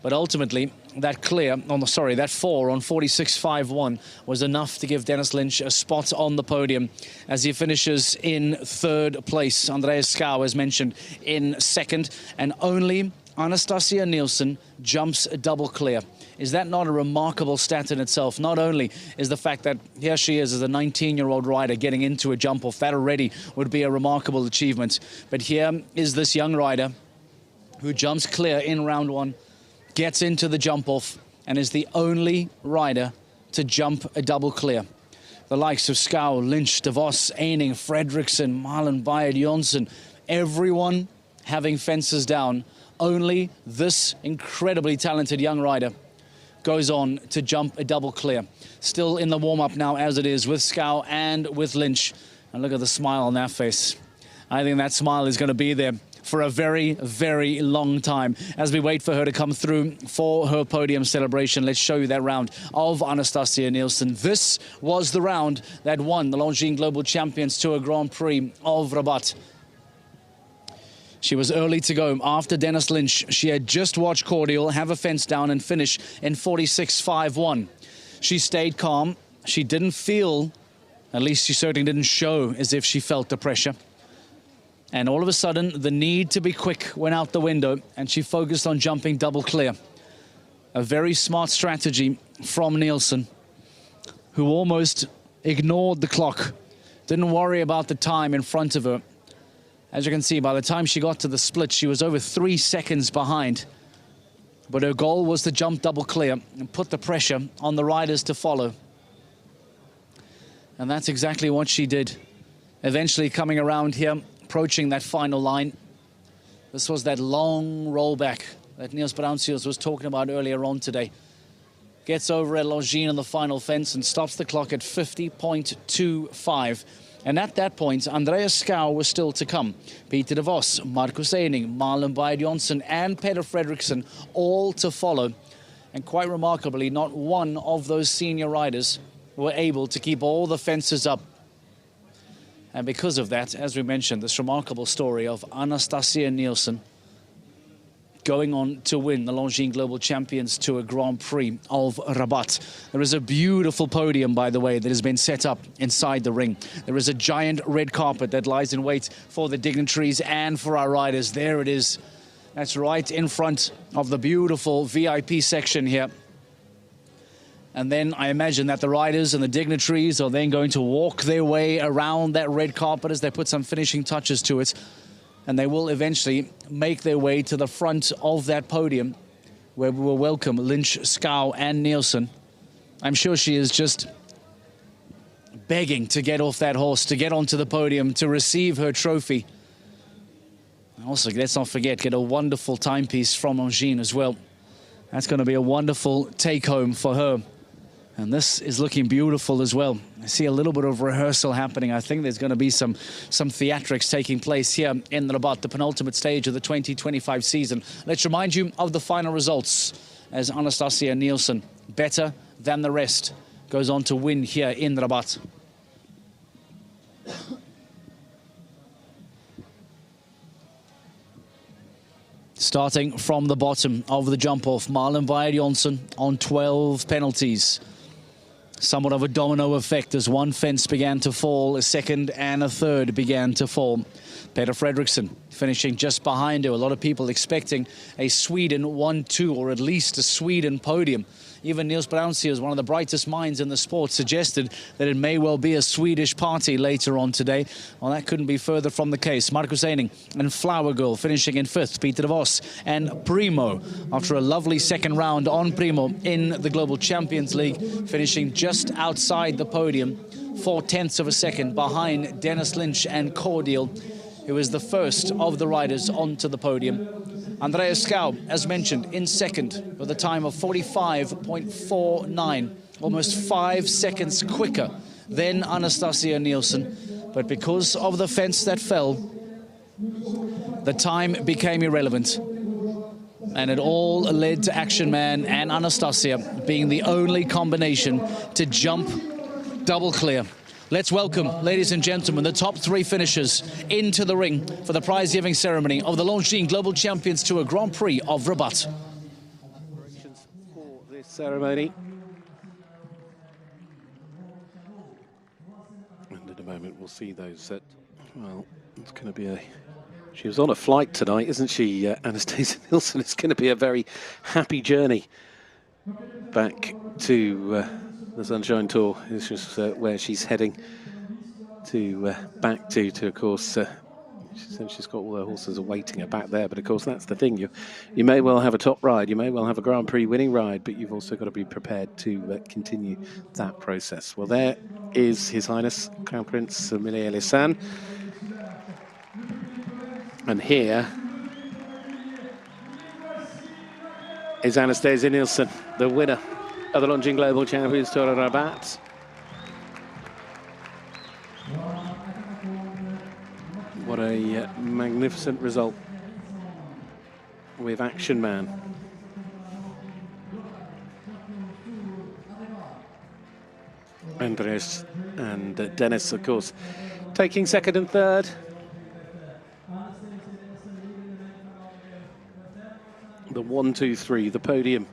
Speaker 1: But ultimately, that that 4 on 46.51 was enough to give Dennis Lynch a spot on the podium as he finishes in third place. Andreas Skau, as mentioned, in second, and only Anastasia Nielsen jumps a double clear. Is that not a remarkable stat in itself? Not only is the fact that here she is as a 19-year-old rider getting into a jump-off, that already would be a remarkable achievement. But here is this young rider who jumps clear in round 1, gets into the jump-off, and is the only rider to jump a double clear. The likes of Skau, Lynch, De Vos, Eining, Fredriksson, Marlon Bayard, Jonsson, everyone having fences down. Only this incredibly talented young rider goes on to jump a double clear. Still in the warm-up now as it is with Skau and with Lynch. And look at the smile on that face. I think that smile is going to be there for a very, very long time as we wait for her to come through for her podium celebration. Let's show you that round of Anastasia Nielsen. This was the round that won the Longines Global Champions Tour Grand Prix of Rabat. She was early to go after Dennis Lynch. She had just watched Cordial have a fence down and finish in 46.51. She stayed calm. She didn't feel, at least she certainly didn't show as if she felt the pressure. And all of a sudden, the need to be quick went out the window, and she focused on jumping double clear. A very smart strategy from Nielsen, who almost ignored the clock, didn't worry about the time in front of her. As you can see, by the time she got to the split, she was over 3 seconds behind. But her goal was to jump double clear and put the pressure on the riders to follow. And that's exactly what she did. Eventually coming around here, approaching that final line. This was that long rollback that Niels Braunsius was talking about earlier on today. Gets over at Longines on the final fence and stops the clock at 50.25. And at that point, Andreas Skau was still to come. Peter De Vos, Marcus Eining, Marlon Bayard Jonsson and Peter Fredriksson all to follow. And quite remarkably, not one of those senior riders were able to keep all the fences up. And because of that, as we mentioned, this remarkable story of Anastasia Nielsen going on to win the Longines Global Champions Tour Grand Prix of Rabat. There is a beautiful podium, by the way, that has been set up inside the ring. There is a giant red carpet that lies in wait for the dignitaries and for our riders. There it is. That's right in front of the beautiful VIP section here. And then I imagine that the riders and the dignitaries are then going to walk their way around that red carpet as they put some finishing touches to it. And they will eventually make their way to the front of that podium where we will welcome Lynch, Skau and Nielsen. I'm sure she is just begging to get off that horse, to get onto the podium, to receive her trophy. Also, let's not forget, get a wonderful timepiece from Longines as well. That's going to be a wonderful take-home for her And this is looking beautiful as well. I see a little bit of rehearsal happening. I think there's going to be some theatrics taking place here in Rabat, the penultimate stage of the 2025 season. Let's remind you of the final results as Anastasia Nielsen, better than the rest, goes on to win here in Rabat. Starting from the bottom of the jump-off, Malen Vejr-Jonsson on 12 penalties. Somewhat of a domino effect as one fence began to fall, a second and a third began to fall. Peter Fredriksson finishing just behind her. A lot of people expecting a Sweden 1-2 or at least a Sweden podium. Even Niels Braunsier, one of the brightest minds in the sport, suggested that it may well be a Swedish party later on today. Well, that couldn't be further from the case. Marcus Eining and Flower Girl finishing in fifth. Peter de Vos and Primo, after a lovely second round on Primo in the Global Champions League, finishing just outside the podium, 0.4 of a second behind Dennis Lynch and Cordial, who is the first of the riders onto the podium. Andreas Skau, as mentioned, in second with a time of 45.49, almost 5 seconds quicker than Anastasia Nielsen. But because of the fence that fell, the time became irrelevant. And it all led to Action Man and Anastasia being the only combination to jump double clear. Let's welcome, ladies and gentlemen, the top 3 finishers into the ring for the prize-giving ceremony of the Longines Global Champions Tour Grand Prix of Rabat.
Speaker 5: For this ceremony. And in a moment we'll see those that, well, it's going to be a... She was on a flight tonight, isn't she, Anastasia Nielsen? It's going to be a very happy journey back to... the Sunshine Tour is just where she's heading to back to of course. She said she's got all her horses awaiting her back there, but of course that's the thing. You may well have a top ride, you may well have a Grand Prix winning ride, but you've also got to be prepared to continue that process. Well, there is His Highness Crown Prince Millet Elisan, and here is Anastasia Nielsen, the winner of the Longines Global Champions Tour of Rabat. What a magnificent result with Action Man. Andres and Dennis, of course, taking second and third. The 1, 2, 3, the podium.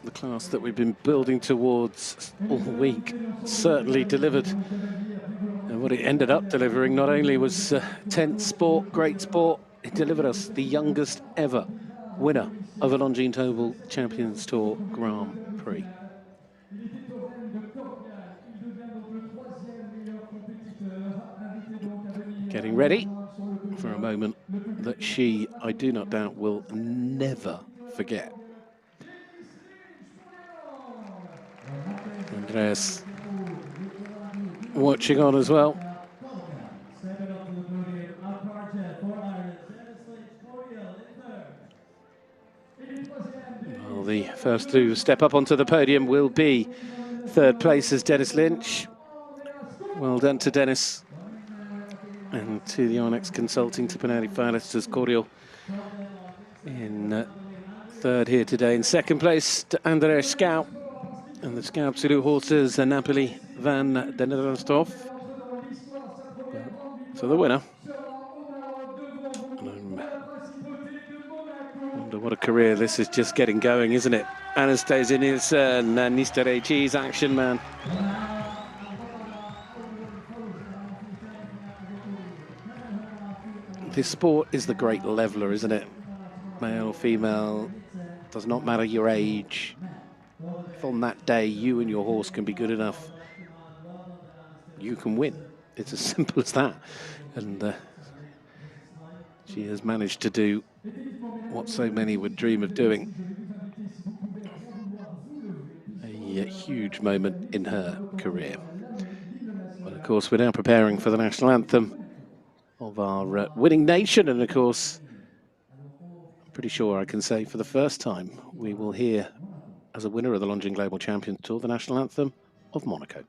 Speaker 5: The class that we've been building towards all week certainly delivered. And what it ended up delivering not only was tense sport, great sport, it delivered us the youngest ever winner of a Longines Global Champions Tour Grand Prix. Getting ready for a moment that she, I do not doubt, will never forget. Andreas watching on as well. Well, the first to step up onto the podium will be third place as Dennis Lynch. Well done to Dennis. And to the Onyx Consulting Tipperary finalists as Cordial in third here today. In second place to Andreas Skau. And the Skau Absolute horses, Napoli van den Randstoff. So the winner. And I wonder what a career this is just getting going, isn't it? Anastasia Nielsen and Nistere Cheese, Action Man. This sport is the great leveler, isn't it? Male or female, does not matter your age. If on that day you and your horse can be good enough, you can win. It's as simple as that. And she has managed to do what so many would dream of doing. A huge moment in her career. Well, of course, we're now preparing for the national anthem of our winning nation. And of course, I'm pretty sure I can say for the first time, we will hear as a winner of the Longines Global Champions Tour, the national anthem of Monaco.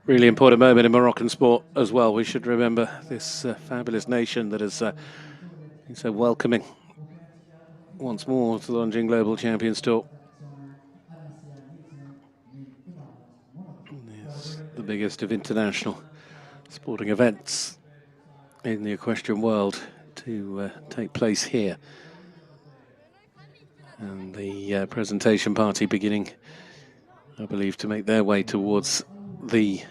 Speaker 5: Really important moment in Moroccan sport as well. We should remember this fabulous nation that is been so welcoming once more to the Longines Global Champions Tour. It's the biggest of international sporting events in the equestrian world to take place here. And the presentation party beginning, I believe, to make their way towards the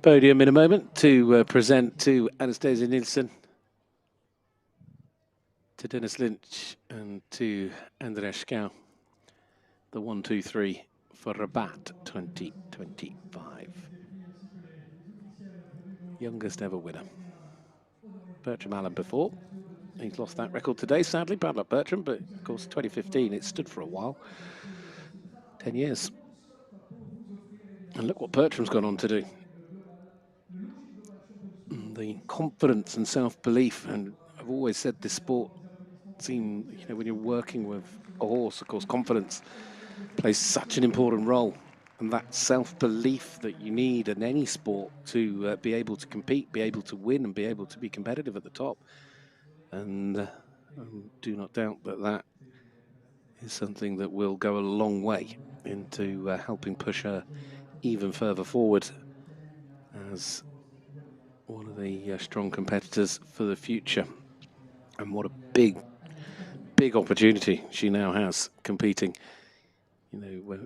Speaker 5: podium in a moment to present to Anastasia Nielsen, to Dennis Lynch and to Andreas Schau the 1, 2, 3 for Rabat 2025. Youngest ever winner. Bertram Allen before. He's lost that record today, sadly. Bad luck, Bertram, but of course 2015 it stood for a while. 10 years. And look what Bertram's gone on to do. The confidence and self-belief, and I've always said this sport seems, you know, when you're working with a horse, of course, confidence plays such an important role, and that self-belief that you need in any sport to be able to compete, be able to win, and be able to be competitive at the top. And do not doubt that that is something that will go a long way into helping push her even further forward as one of the strong competitors for the future. And what a big opportunity she now has competing, you know,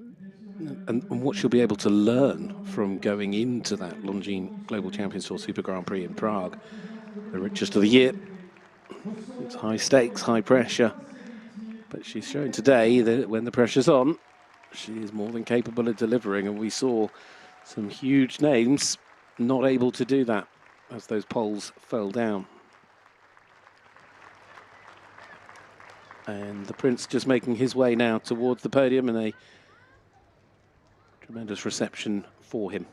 Speaker 5: and what she'll be able to learn from going into that Longines Global Champions Tour Super Grand Prix in Prague, the richest of the year. It's high stakes, high pressure, but she's shown today that when the pressure's on, she is more than capable of delivering, and we saw some huge names not able to do that as those poles fell down. And the Prince just making his way now towards the podium, and a tremendous reception for him.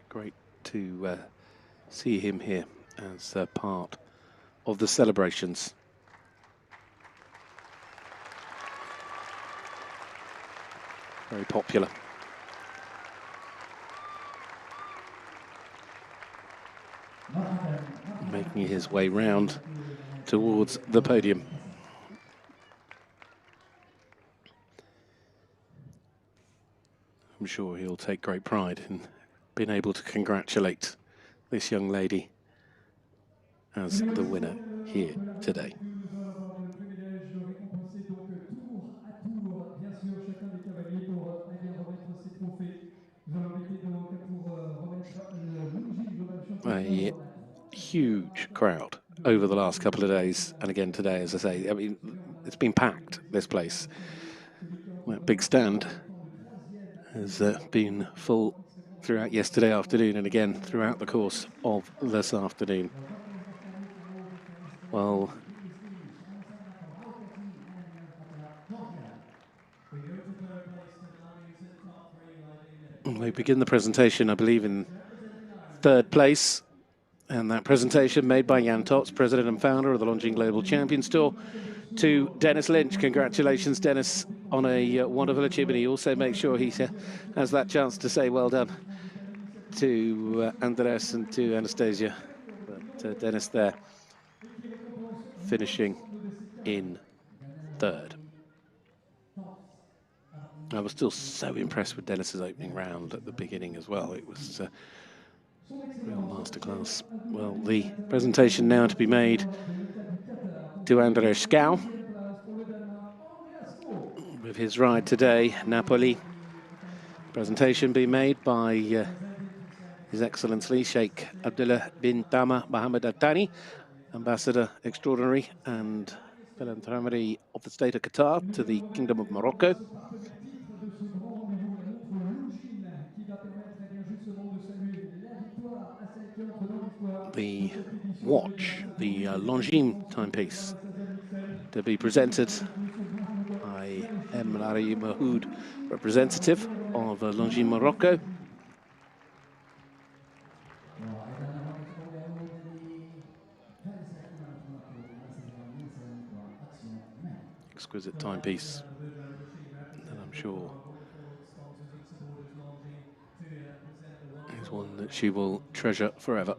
Speaker 5: Great to see him here as part of the celebrations. Very popular. Making his way round towards the podium. I'm sure he'll take great pride in being able to congratulate this young lady as the winner here today. A huge crowd over the last couple of days, and again today, as I say. I mean, it's been packed, this place. That big stand has been full throughout yesterday afternoon and again throughout the course of this afternoon. Well, we begin the presentation, I believe, in third place. And that presentation made by Jan Tots, president and founder of the Longines Global Champions Tour, to Dennis Lynch. Congratulations, Dennis, on a wonderful achievement. He also makes sure he has that chance to say well done to Andres and to Anastasia. But Dennis there, finishing in third. I was still so impressed with Dennis's opening round at the beginning as well. It was real masterclass. Well, the presentation now to be made to Andres Schouw with his ride today, Napoli. Presentation being made by His Excellency Sheikh Abdullah bin Tama Mohammed Al Thani, Ambassador Extraordinary and Philanthropy of the State of Qatar to the Kingdom of Morocco. The watch, the Longines timepiece, to be presented by M. Lari Mahoud, representative of Longines, Morocco. Exquisite timepiece, and I'm sure is one that she will treasure forever.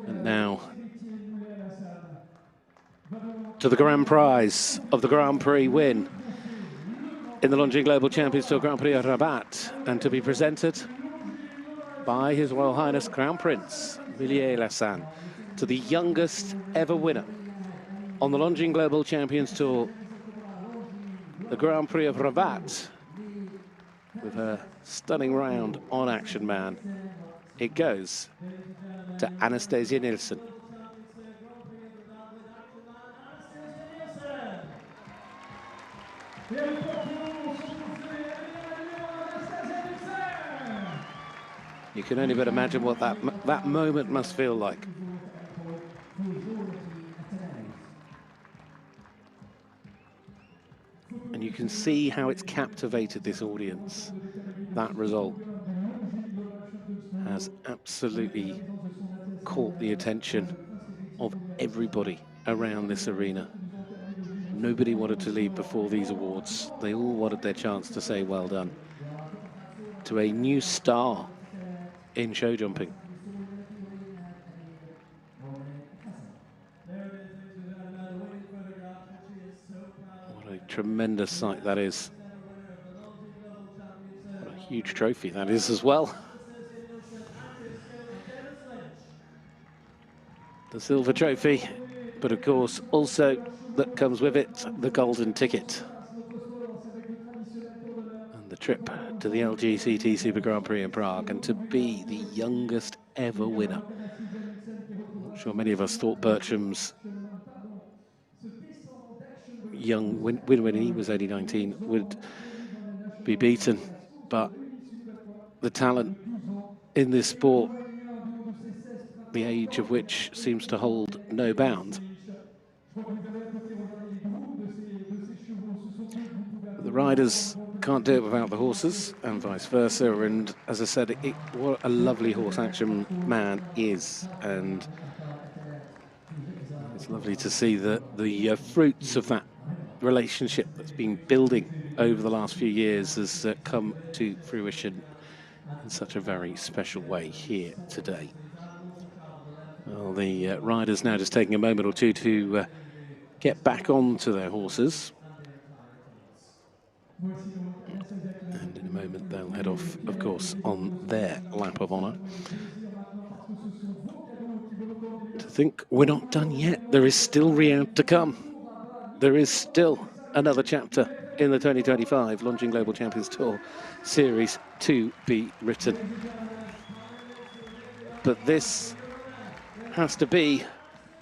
Speaker 5: And now to the grand prize of the Grand Prix win in the Longines Global Champions Tour Grand Prix of Rabat, and to be presented by His Royal Highness Crown Prince Villiers Lassan, to the youngest ever winner on the Longines Global Champions Tour, the Grand Prix of Rabat, with her stunning round on Action Man. It goes to Anastasia Nilsson. You can only but imagine what that moment must feel like. And you can see how it's captivated this audience. That result has absolutely caught the attention of everybody around this arena. Nobody wanted to leave before these awards. They all wanted their chance to say well done to a new star in show jumping. What a tremendous sight that is. What a huge trophy that is as well. The silver trophy, but of course also that comes with it the golden ticket. And the trip to the LGCT Super Grand Prix in Prague, and to be the youngest ever winner. I'm not sure many of us thought Bertram's young win when he was only 19 would be beaten, but the talent in this sport, the age of which seems to hold no bound. The riders can't do it without the horses, and vice versa. And as I said, what a lovely horse Action Man is, and it's lovely to see the fruits of that relationship that's been building over the last few years has come to fruition in such a very special way here today. Well, the riders now just taking a moment or two to get back onto their horses. And in a moment they'll head off, of course, on their lap of honour. To think we're not done yet. There is still Riyadh to come. There is still another chapter in the 2025 Longines Global Champions Tour Series to be written. But this has to be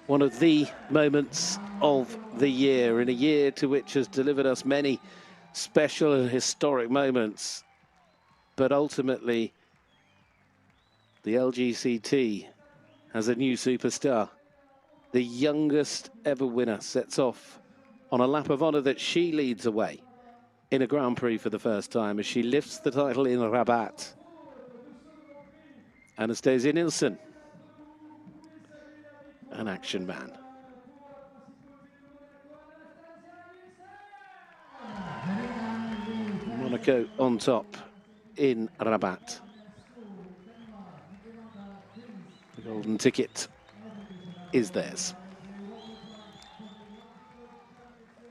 Speaker 5: one of the moments of the year, in a year to which has delivered us many special and historic moments. But ultimately, the LGCT has a new superstar. the youngest ever winner, sets off on a lap of honour that she leads away in a Grand Prix for the first time as she lifts the title in Rabat. Anastasia Nielsen, an action man. Monaco on top in Rabat. The golden ticket is theirs.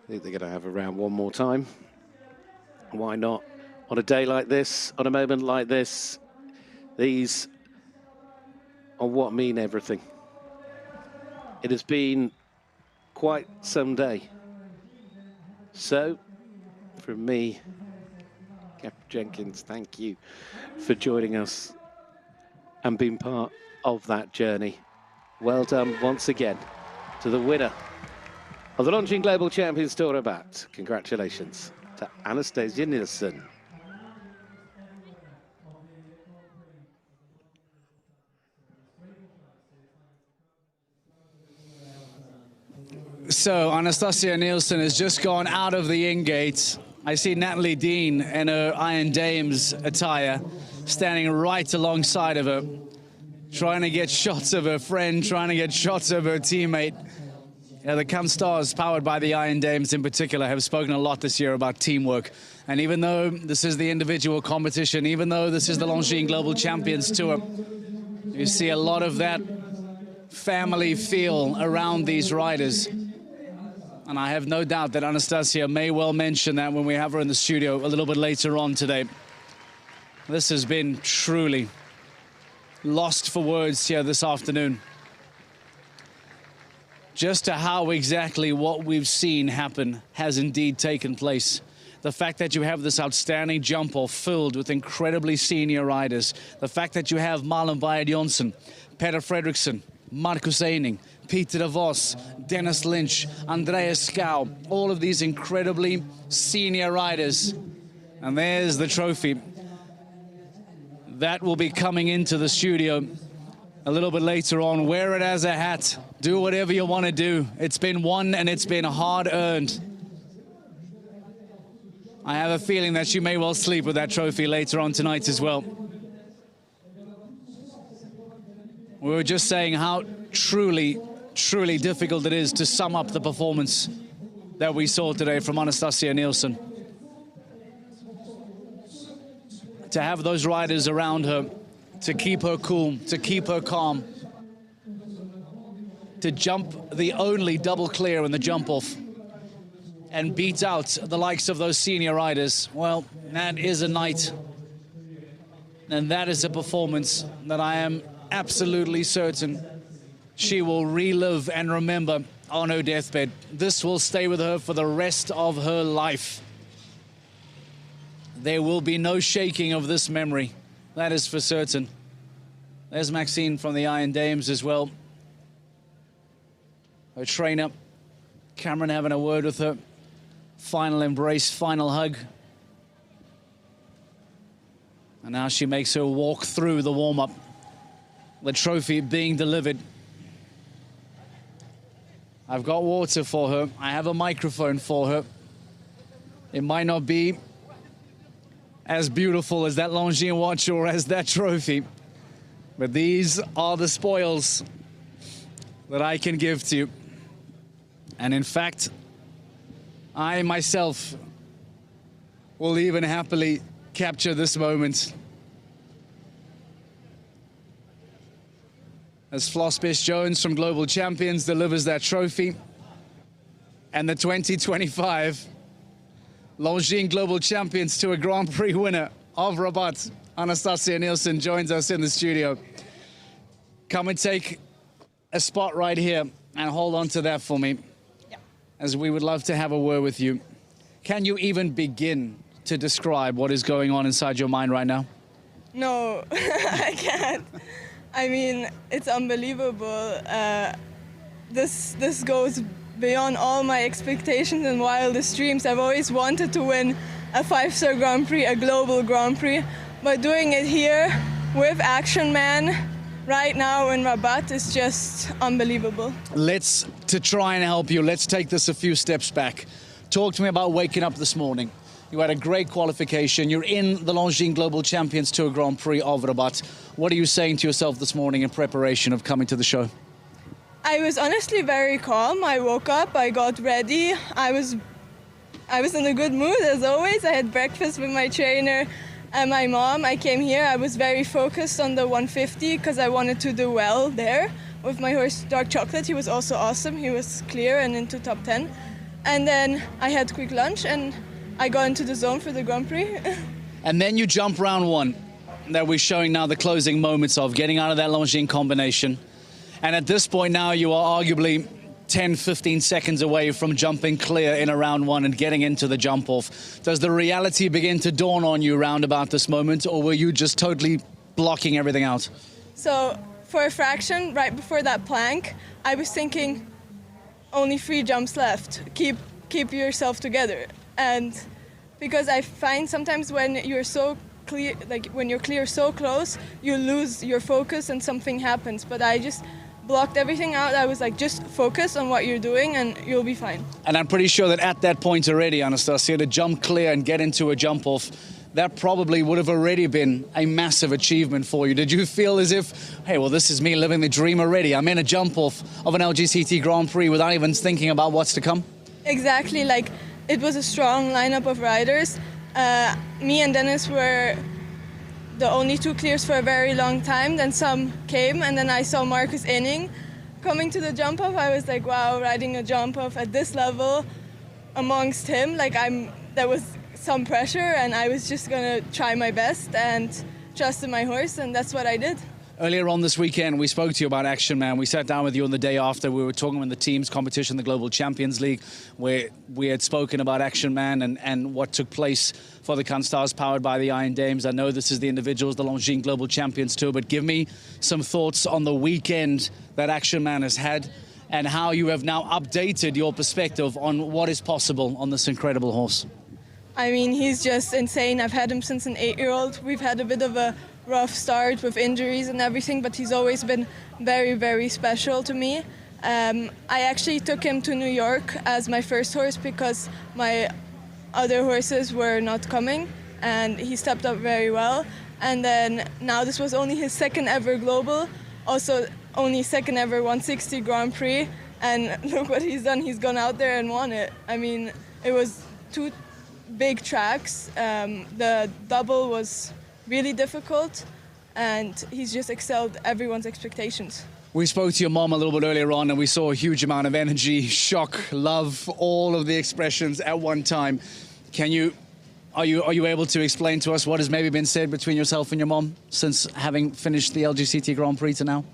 Speaker 5: I think they're going to have a round one more time. Why not? On a day like this, on a moment like this, these are what mean everything. It has been quite some day. So, from me, Cap Jenkins, thank you for joining us and being part of that journey. Well done once again to the winner of the Longines Global Champions Tour Rabat. Congratulations to Anastasia Nielsen.
Speaker 1: So Anastasia Nielsen has just gone out of the in-gate. I see Natalie Dean in her Iron Dames attire standing right alongside of her, trying to get shots of her friend, trying to get shots of her teammate. Yeah, the Camp Stars, powered by the Iron Dames in particular, have spoken a lot this year about teamwork. And even though this is the individual competition, even though this is the Longines Global Champions Tour, you see a lot of that family feel around these riders. And I have no doubt that Anastasia may well mention that when we have her in the studio a little bit later on today. This has been truly lost for words here this afternoon. Just to how exactly what we've seen happen has indeed taken place. The fact that you have this outstanding jump-off filled with incredibly senior riders. The fact that you have Malin Bayer-Jonsson, Peter Fredriksson, Marcus Eining, Peter de Vos, Dennis Lynch, Andreas Skau, all of these incredibly senior riders. And there's the trophy. That will be coming into the studio a little bit later on. Wear it as a hat. Do whatever you want to do. It's been won and it's been hard-earned. I have a feeling that you may well sleep with that trophy later on tonight as well. We were just saying how truly difficult it is to sum up the performance that we saw today from Anastasia Nielsen. To have those riders around her, to keep her cool, to keep her calm, to jump the only double clear in the jump-off and beat out the likes of those senior riders, well, that is a night. And that is a performance that I am absolutely certain she will relive and remember on her deathbed. This will stay with her for the rest of her life. There will be no shaking of this memory. That is for certain. There's Maxine from the Iron Dames as well. Her trainer, Cameron, having a word with her. Final embrace, final hug. And now she makes her walk through the warm-up. The trophy being delivered. I've got water for her. I have a microphone for her. It might not be as beautiful as that Longines watch or as that trophy, but these are the spoils that I can give to you. And in fact, I myself will even happily capture this moment. As Floss Bish-Jones from Global Champions delivers that trophy, and the 2025 Longines Global Champions Tour Grand Prix winner of Rabat, Anastasia Nielsen, joins us in the studio. Come and take a spot right here and hold on to that for me, as we would love to have a word with you. Can you even begin to describe what is going on inside your mind right now?
Speaker 9: No, I can't. I mean, it's unbelievable. This goes beyond all my expectations and wildest dreams. I've always wanted to win a 5-star Grand Prix, a global Grand Prix, but doing it here with Action Man right now in Rabat is just unbelievable.
Speaker 1: To try and help you, let's take this a few steps back. Talk to me about waking up this morning. You had a great qualification. You're in the Longines Global Champions Tour Grand Prix of Rabat. What are you saying to yourself this morning in preparation of coming to the show?
Speaker 9: I was honestly very calm. I woke up, I got ready. I was in a good mood as always. I had breakfast with my trainer and my mom. I came here, I was very focused on the 150 because I wanted to do well there with my horse Dark Chocolate. He was also awesome. He was clear and into top 10. And then I had quick lunch and I got into the zone for the Grand Prix.
Speaker 1: And then you jump round one that we're showing now the closing moments of getting out of that Longines combination. And at this point now you are arguably 10, 15 seconds away from jumping clear in a round one and getting into the jump off. Does the reality begin to dawn on you round about this moment, or were you just totally blocking everything out?
Speaker 9: So for a fraction, right before that plank, I was thinking only 3 jumps left. Keep yourself together. And because I find sometimes when you're so clear, like when you're clear so close, you lose your focus and something happens. But I just blocked everything out. I was like, just focus on what you're doing and you'll be fine. And
Speaker 1: I'm pretty sure that at that point already, Anastasia, to jump clear and get into a jump off, that probably would have already been a massive achievement for you. Did you feel as if, hey, well, this is me living the dream already. I'm in a jump off of an LGCT Grand Prix without even thinking about what's to come? Exactly. Like, it was a strong lineup of riders. Me and Dennis were the only 2 clears for a very long time. Then some came, and then I saw Marcus Inning coming to the jump off. I was like, wow, riding a jump off at this level amongst him, like there was some pressure, and I was just gonna try my best and trust in my horse, and that's what I did. Earlier on this weekend, we spoke to you about Action Man. We sat down with you on the day after. We were talking in the teams competition, the Global Champions League, where we had spoken about Action Man and what took place for the Canstars powered by the Iron Dames. I know this is the individuals, the Longines Global Champions Tour, but give me some thoughts on the weekend that Action Man has had and how you have now updated your perspective on what is possible on this incredible horse. I mean, he's just insane. I've had him since an 8-year-old. We've had a bit of a rough start with injuries and everything, but he's always been very, very special to me. I actually took him to New York as my first horse because my other horses were not coming, and he stepped up very well. And then now this was only his 2nd ever global, also only 2nd ever 160 Grand Prix, and look what he's done. He's gone out there and won it. I mean, it was 2 big tracks. The double was really difficult, and he's just excelled everyone's expectations. We spoke to your mom a little bit earlier on, and we saw a huge amount of energy, shock, love, all of the expressions at one time. Are you able to explain to us what has maybe been said between yourself and your mom since having finished the LGCT Grand Prix to now?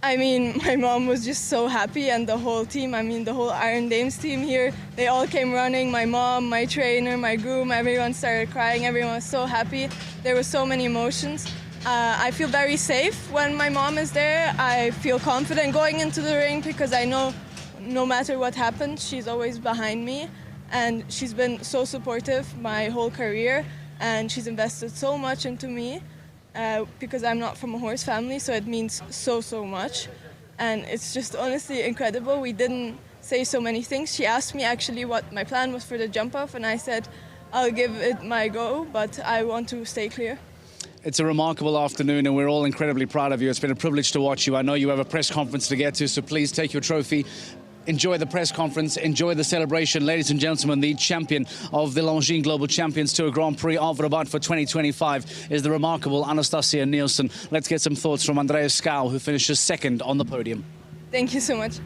Speaker 1: I mean, my mom was just so happy, and the whole team, I mean, the whole Iron Dames team here, they all came running. My mom, my trainer, my groom, everyone started crying. Everyone was so happy. There were so many emotions. I feel very safe when my mom is there. I feel confident going into the ring because I know no matter what happens, she's always behind me. And she's been so supportive my whole career, and she's invested so much into me. Because I'm not from a horse family, so it means so much. And it's just honestly incredible. We didn't say so many things. She asked me actually what my plan was for the jump off, and I said, I'll give it my go, but I want to stay clear. It's a remarkable afternoon, and we're all incredibly proud of you. It's been a privilege to watch you. I know you have a press conference to get to, so please take your trophy. Enjoy the press conference, enjoy the celebration. Ladies and gentlemen, the champion of the Longines Global Champions Tour Grand Prix of Rabat for 2025 is the remarkable Anastasia Nielsen. Let's get some thoughts from Andreas Skau, who finishes 2nd on the podium. Thank you so much.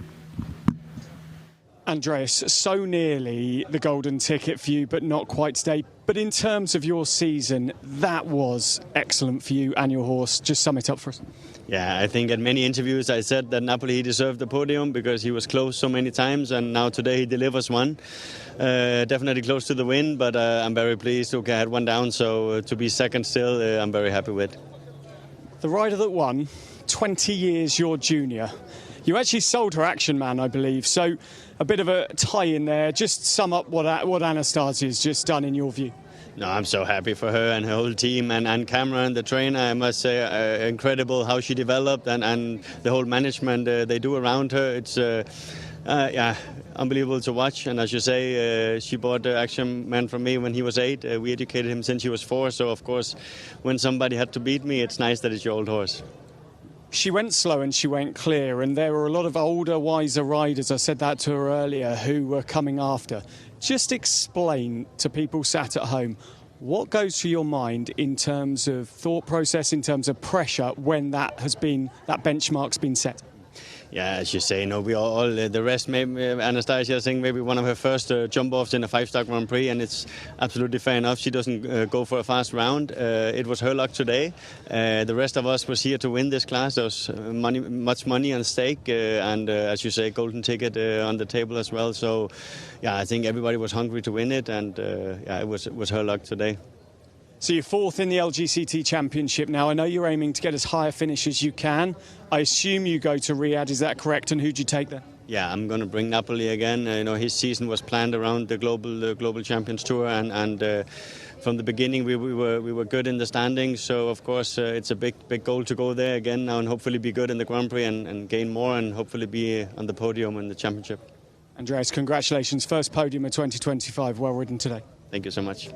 Speaker 3: Andreas, so nearly the golden ticket for you, but not quite today. But in terms of your season, that was excellent for you and your horse. Just sum it up for us.
Speaker 4: Yeah, I think at many interviews I said that Napoli he deserved the podium because he was close so many times, and now today he delivers one. Definitely close to the win, but I'm very pleased. Okay, I had one down, so to be 2nd still, I'm very happy with.
Speaker 3: The rider that won, 20 years your junior. You actually sold her Action Man, I believe, so a bit of a tie in there. Just sum up what Anastasia's just done in your view.
Speaker 4: No, I'm so happy for her and her whole team, and Cameron, the trainer, I must say, incredible how she developed, and the whole management they do around her. It's yeah, unbelievable to watch. And as you say, she bought the Action Man from me when he was 8. We educated him since he was 4. So of course, when somebody had to beat me, it's nice that it's your old horse.
Speaker 3: She went slow and she went clear, and there were a lot of older, wiser riders, I said that to her earlier, who were coming after. Just explain to people sat at home, what goes through your mind in terms of thought process, in terms of pressure, when that benchmark's been set?
Speaker 4: Yeah, as you say, no, we all the rest. Maybe Anastasia, I think maybe one of her first jump-offs in a 5-star Grand Prix, and it's absolutely fair enough. She doesn't go for a fast round. It was her luck today. The rest of us was here to win this class. There was much money on stake, and as you say, golden ticket on the table as well. So, yeah, I think everybody was hungry to win it, and yeah, it was her luck today.
Speaker 3: So you're 4th in the LGCT Championship now. I know you're aiming to get as high a finish as you can. I assume you go to Riyadh, is that correct? And who'd you take there?
Speaker 4: Yeah, I'm going to bring Napoli again. You know, his season was planned around the Global Champions Tour, and from the beginning we were good in the standings. So of course it's a big goal to go there again now and hopefully be good in the Grand Prix and gain more and hopefully be on the podium in the championship.
Speaker 3: Andreas, congratulations. First podium of 2025. Well ridden today.
Speaker 4: Thank you so much.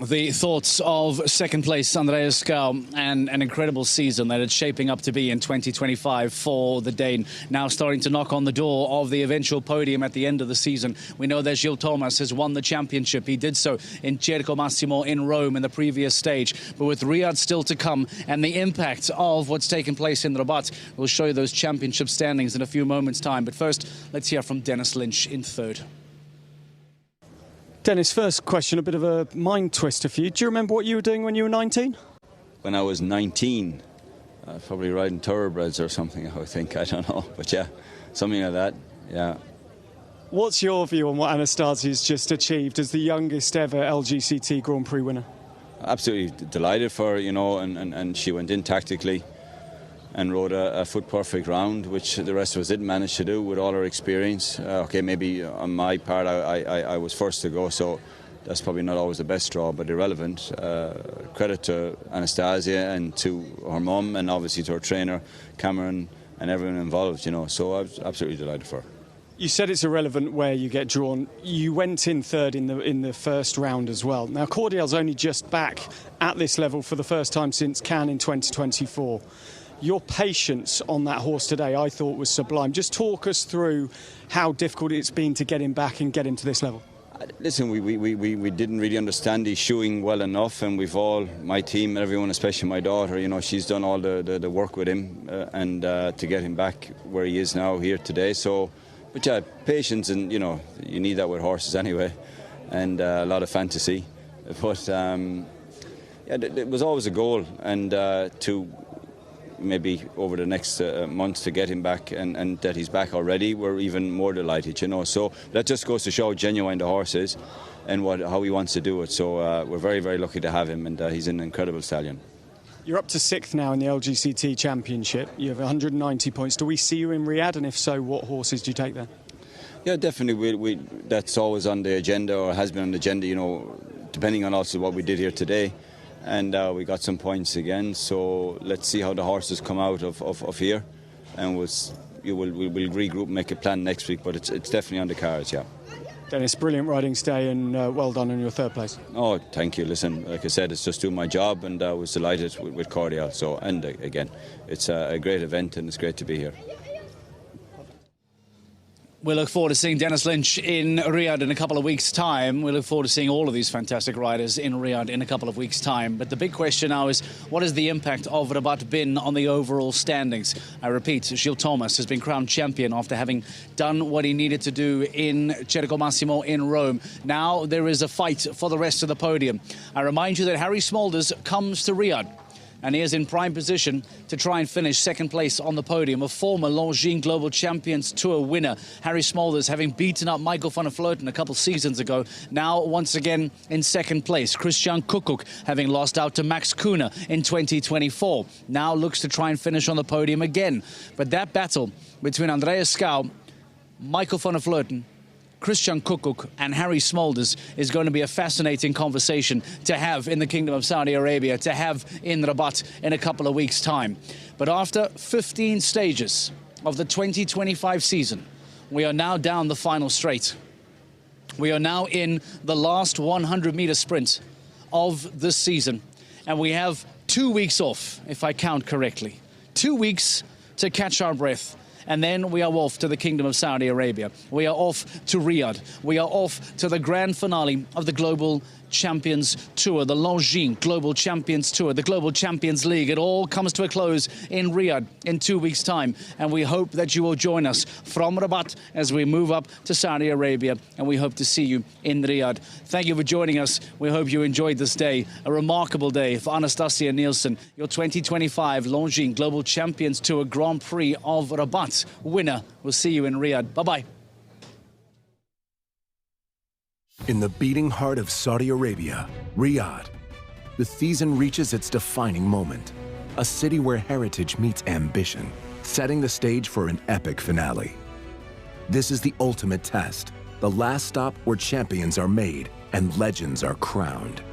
Speaker 1: The thoughts of second place Andreas Skau and an incredible season that it's shaping up to be in 2025 for the Dane. Now starting to knock on the door of the eventual podium at the end of the season. We know that Gilles Thomas has won the championship. He did so in Cerco Massimo in Rome in the previous stage. But with Riyadh still to come and the impact of what's taken place in Rabat, we'll show you those championship standings in a few moments' time. But first, let's hear from Dennis Lynch in 3rd.
Speaker 3: Dennis, first question, a bit of a mind twister for you. Do you remember what you were doing when you were 19?
Speaker 10: When I was 19, probably riding thoroughbreds or something, I think. I don't know. But yeah, something like that, yeah.
Speaker 3: What's your view on what Anastasia's just achieved as the youngest ever LGCT Grand Prix winner?
Speaker 10: Absolutely delighted for her, you know, and she went in tactically and rode a foot-perfect round, which the rest of us didn't manage to do with all our experience. Okay, maybe on my part I was first to go, so that's probably not always the best draw, but irrelevant. Credit to Anastasia and to her mum and obviously to her trainer, Cameron, and everyone involved, you know, so I was absolutely delighted for her.
Speaker 3: You said it's irrelevant where you get drawn. You went in 3rd in the first round as well. Now, Cordial's only just back at this level for the first time since Cannes in 2024. Your patience on that horse today, I thought, was sublime. Just talk us through how difficult it's been to get him back and get him to this level.
Speaker 10: Listen, we didn't really understand his shoeing well enough, and we've all, my team and everyone, especially my daughter, you know, she's done all the work with him and to get him back where he is now here today. So, but yeah, patience, and you know, you need that with horses anyway, and a lot of fantasy. But yeah, it was always a goal, and to maybe over the next months to get him back and that he's back already, we're even more delighted, you know. So that just goes to show how genuine the horse is and how he wants to do it. So we're very, very lucky to have him, and he's an incredible stallion.
Speaker 3: You're up to 6th now in the LGCT Championship. You have 190 points. Do we see you in Riyadh? And if so, what horses do you take there?
Speaker 10: Yeah, definitely. That's always on the agenda, or has been on the agenda, you know, depending on also what we did here today. And we got some points again, so let's see how the horses come out of here, and we'll regroup and make a plan next week, but it's definitely on the cards, yeah.
Speaker 3: Dennis, brilliant riding today, and well done on your 3rd place.
Speaker 10: Oh, thank you. Listen, like I said, it's just doing my job, and I was delighted with Cordial. So, and again, it's a great event, and it's great to be here.
Speaker 1: We look forward to seeing Dennis Lynch in Riyadh in a couple of weeks' time. We look forward to seeing all of these fantastic riders in Riyadh in a couple of weeks' time. But the big question now is, what has the impact of Rabat been on the overall standings? I repeat, Gilles Thomas has been crowned champion after having done what he needed to do in Cerco Massimo in Rome. Now there is a fight for the rest of the podium. I remind you that Harry Smulders comes to Riyadh, and he is in prime position to try and finish 2nd place on the podium. A former Longines Global Champions Tour winner, Harry Smulders, having beaten up Michael van der Vleuten a couple seasons ago, now once again in 2nd place. Christian Kuckuck, having lost out to Max Kuhner in 2024, now looks to try and finish on the podium again. But that battle between Andreas Skau, Michael van der Vleuten, Christian Kukuk and Harry Smolders is going to be a fascinating conversation to have in the Kingdom of Saudi Arabia, to have in Rabat in a couple of weeks' time. But after 15 stages of the 2025 season, we are now down the final straight. We are now in the last 100-meter sprint of this season, and we have 2 weeks off, if I count correctly. 2 weeks to catch our breath, and then we are off to the Kingdom of Saudi Arabia. We are off to Riyadh. We are off to the grand finale of the Global Champions Tour, the Longines Global Champions Tour, the Global Champions League. It all comes to a close in Riyadh in 2 weeks' time, and we hope that you will join us from Rabat as we move up to Saudi Arabia, and we hope to see you in Riyadh. Thank you for joining us. We hope you enjoyed this day, a remarkable day for Anastasia Nielsen, your 2025 Longines Global Champions Tour Grand Prix of Rabat winner. We'll see you in Riyadh. Bye-bye.
Speaker 11: In the beating heart of Saudi Arabia, Riyadh, the season reaches its defining moment. A city where heritage meets ambition, setting the stage for an epic finale. This is the ultimate test, the last stop where champions are made and legends are crowned.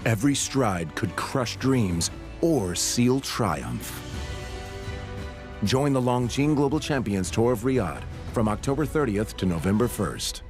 Speaker 11: Every stride could crush dreams or seal triumph. Join the Longines Global Champions Tour of Riyadh from October 30th to November 1st.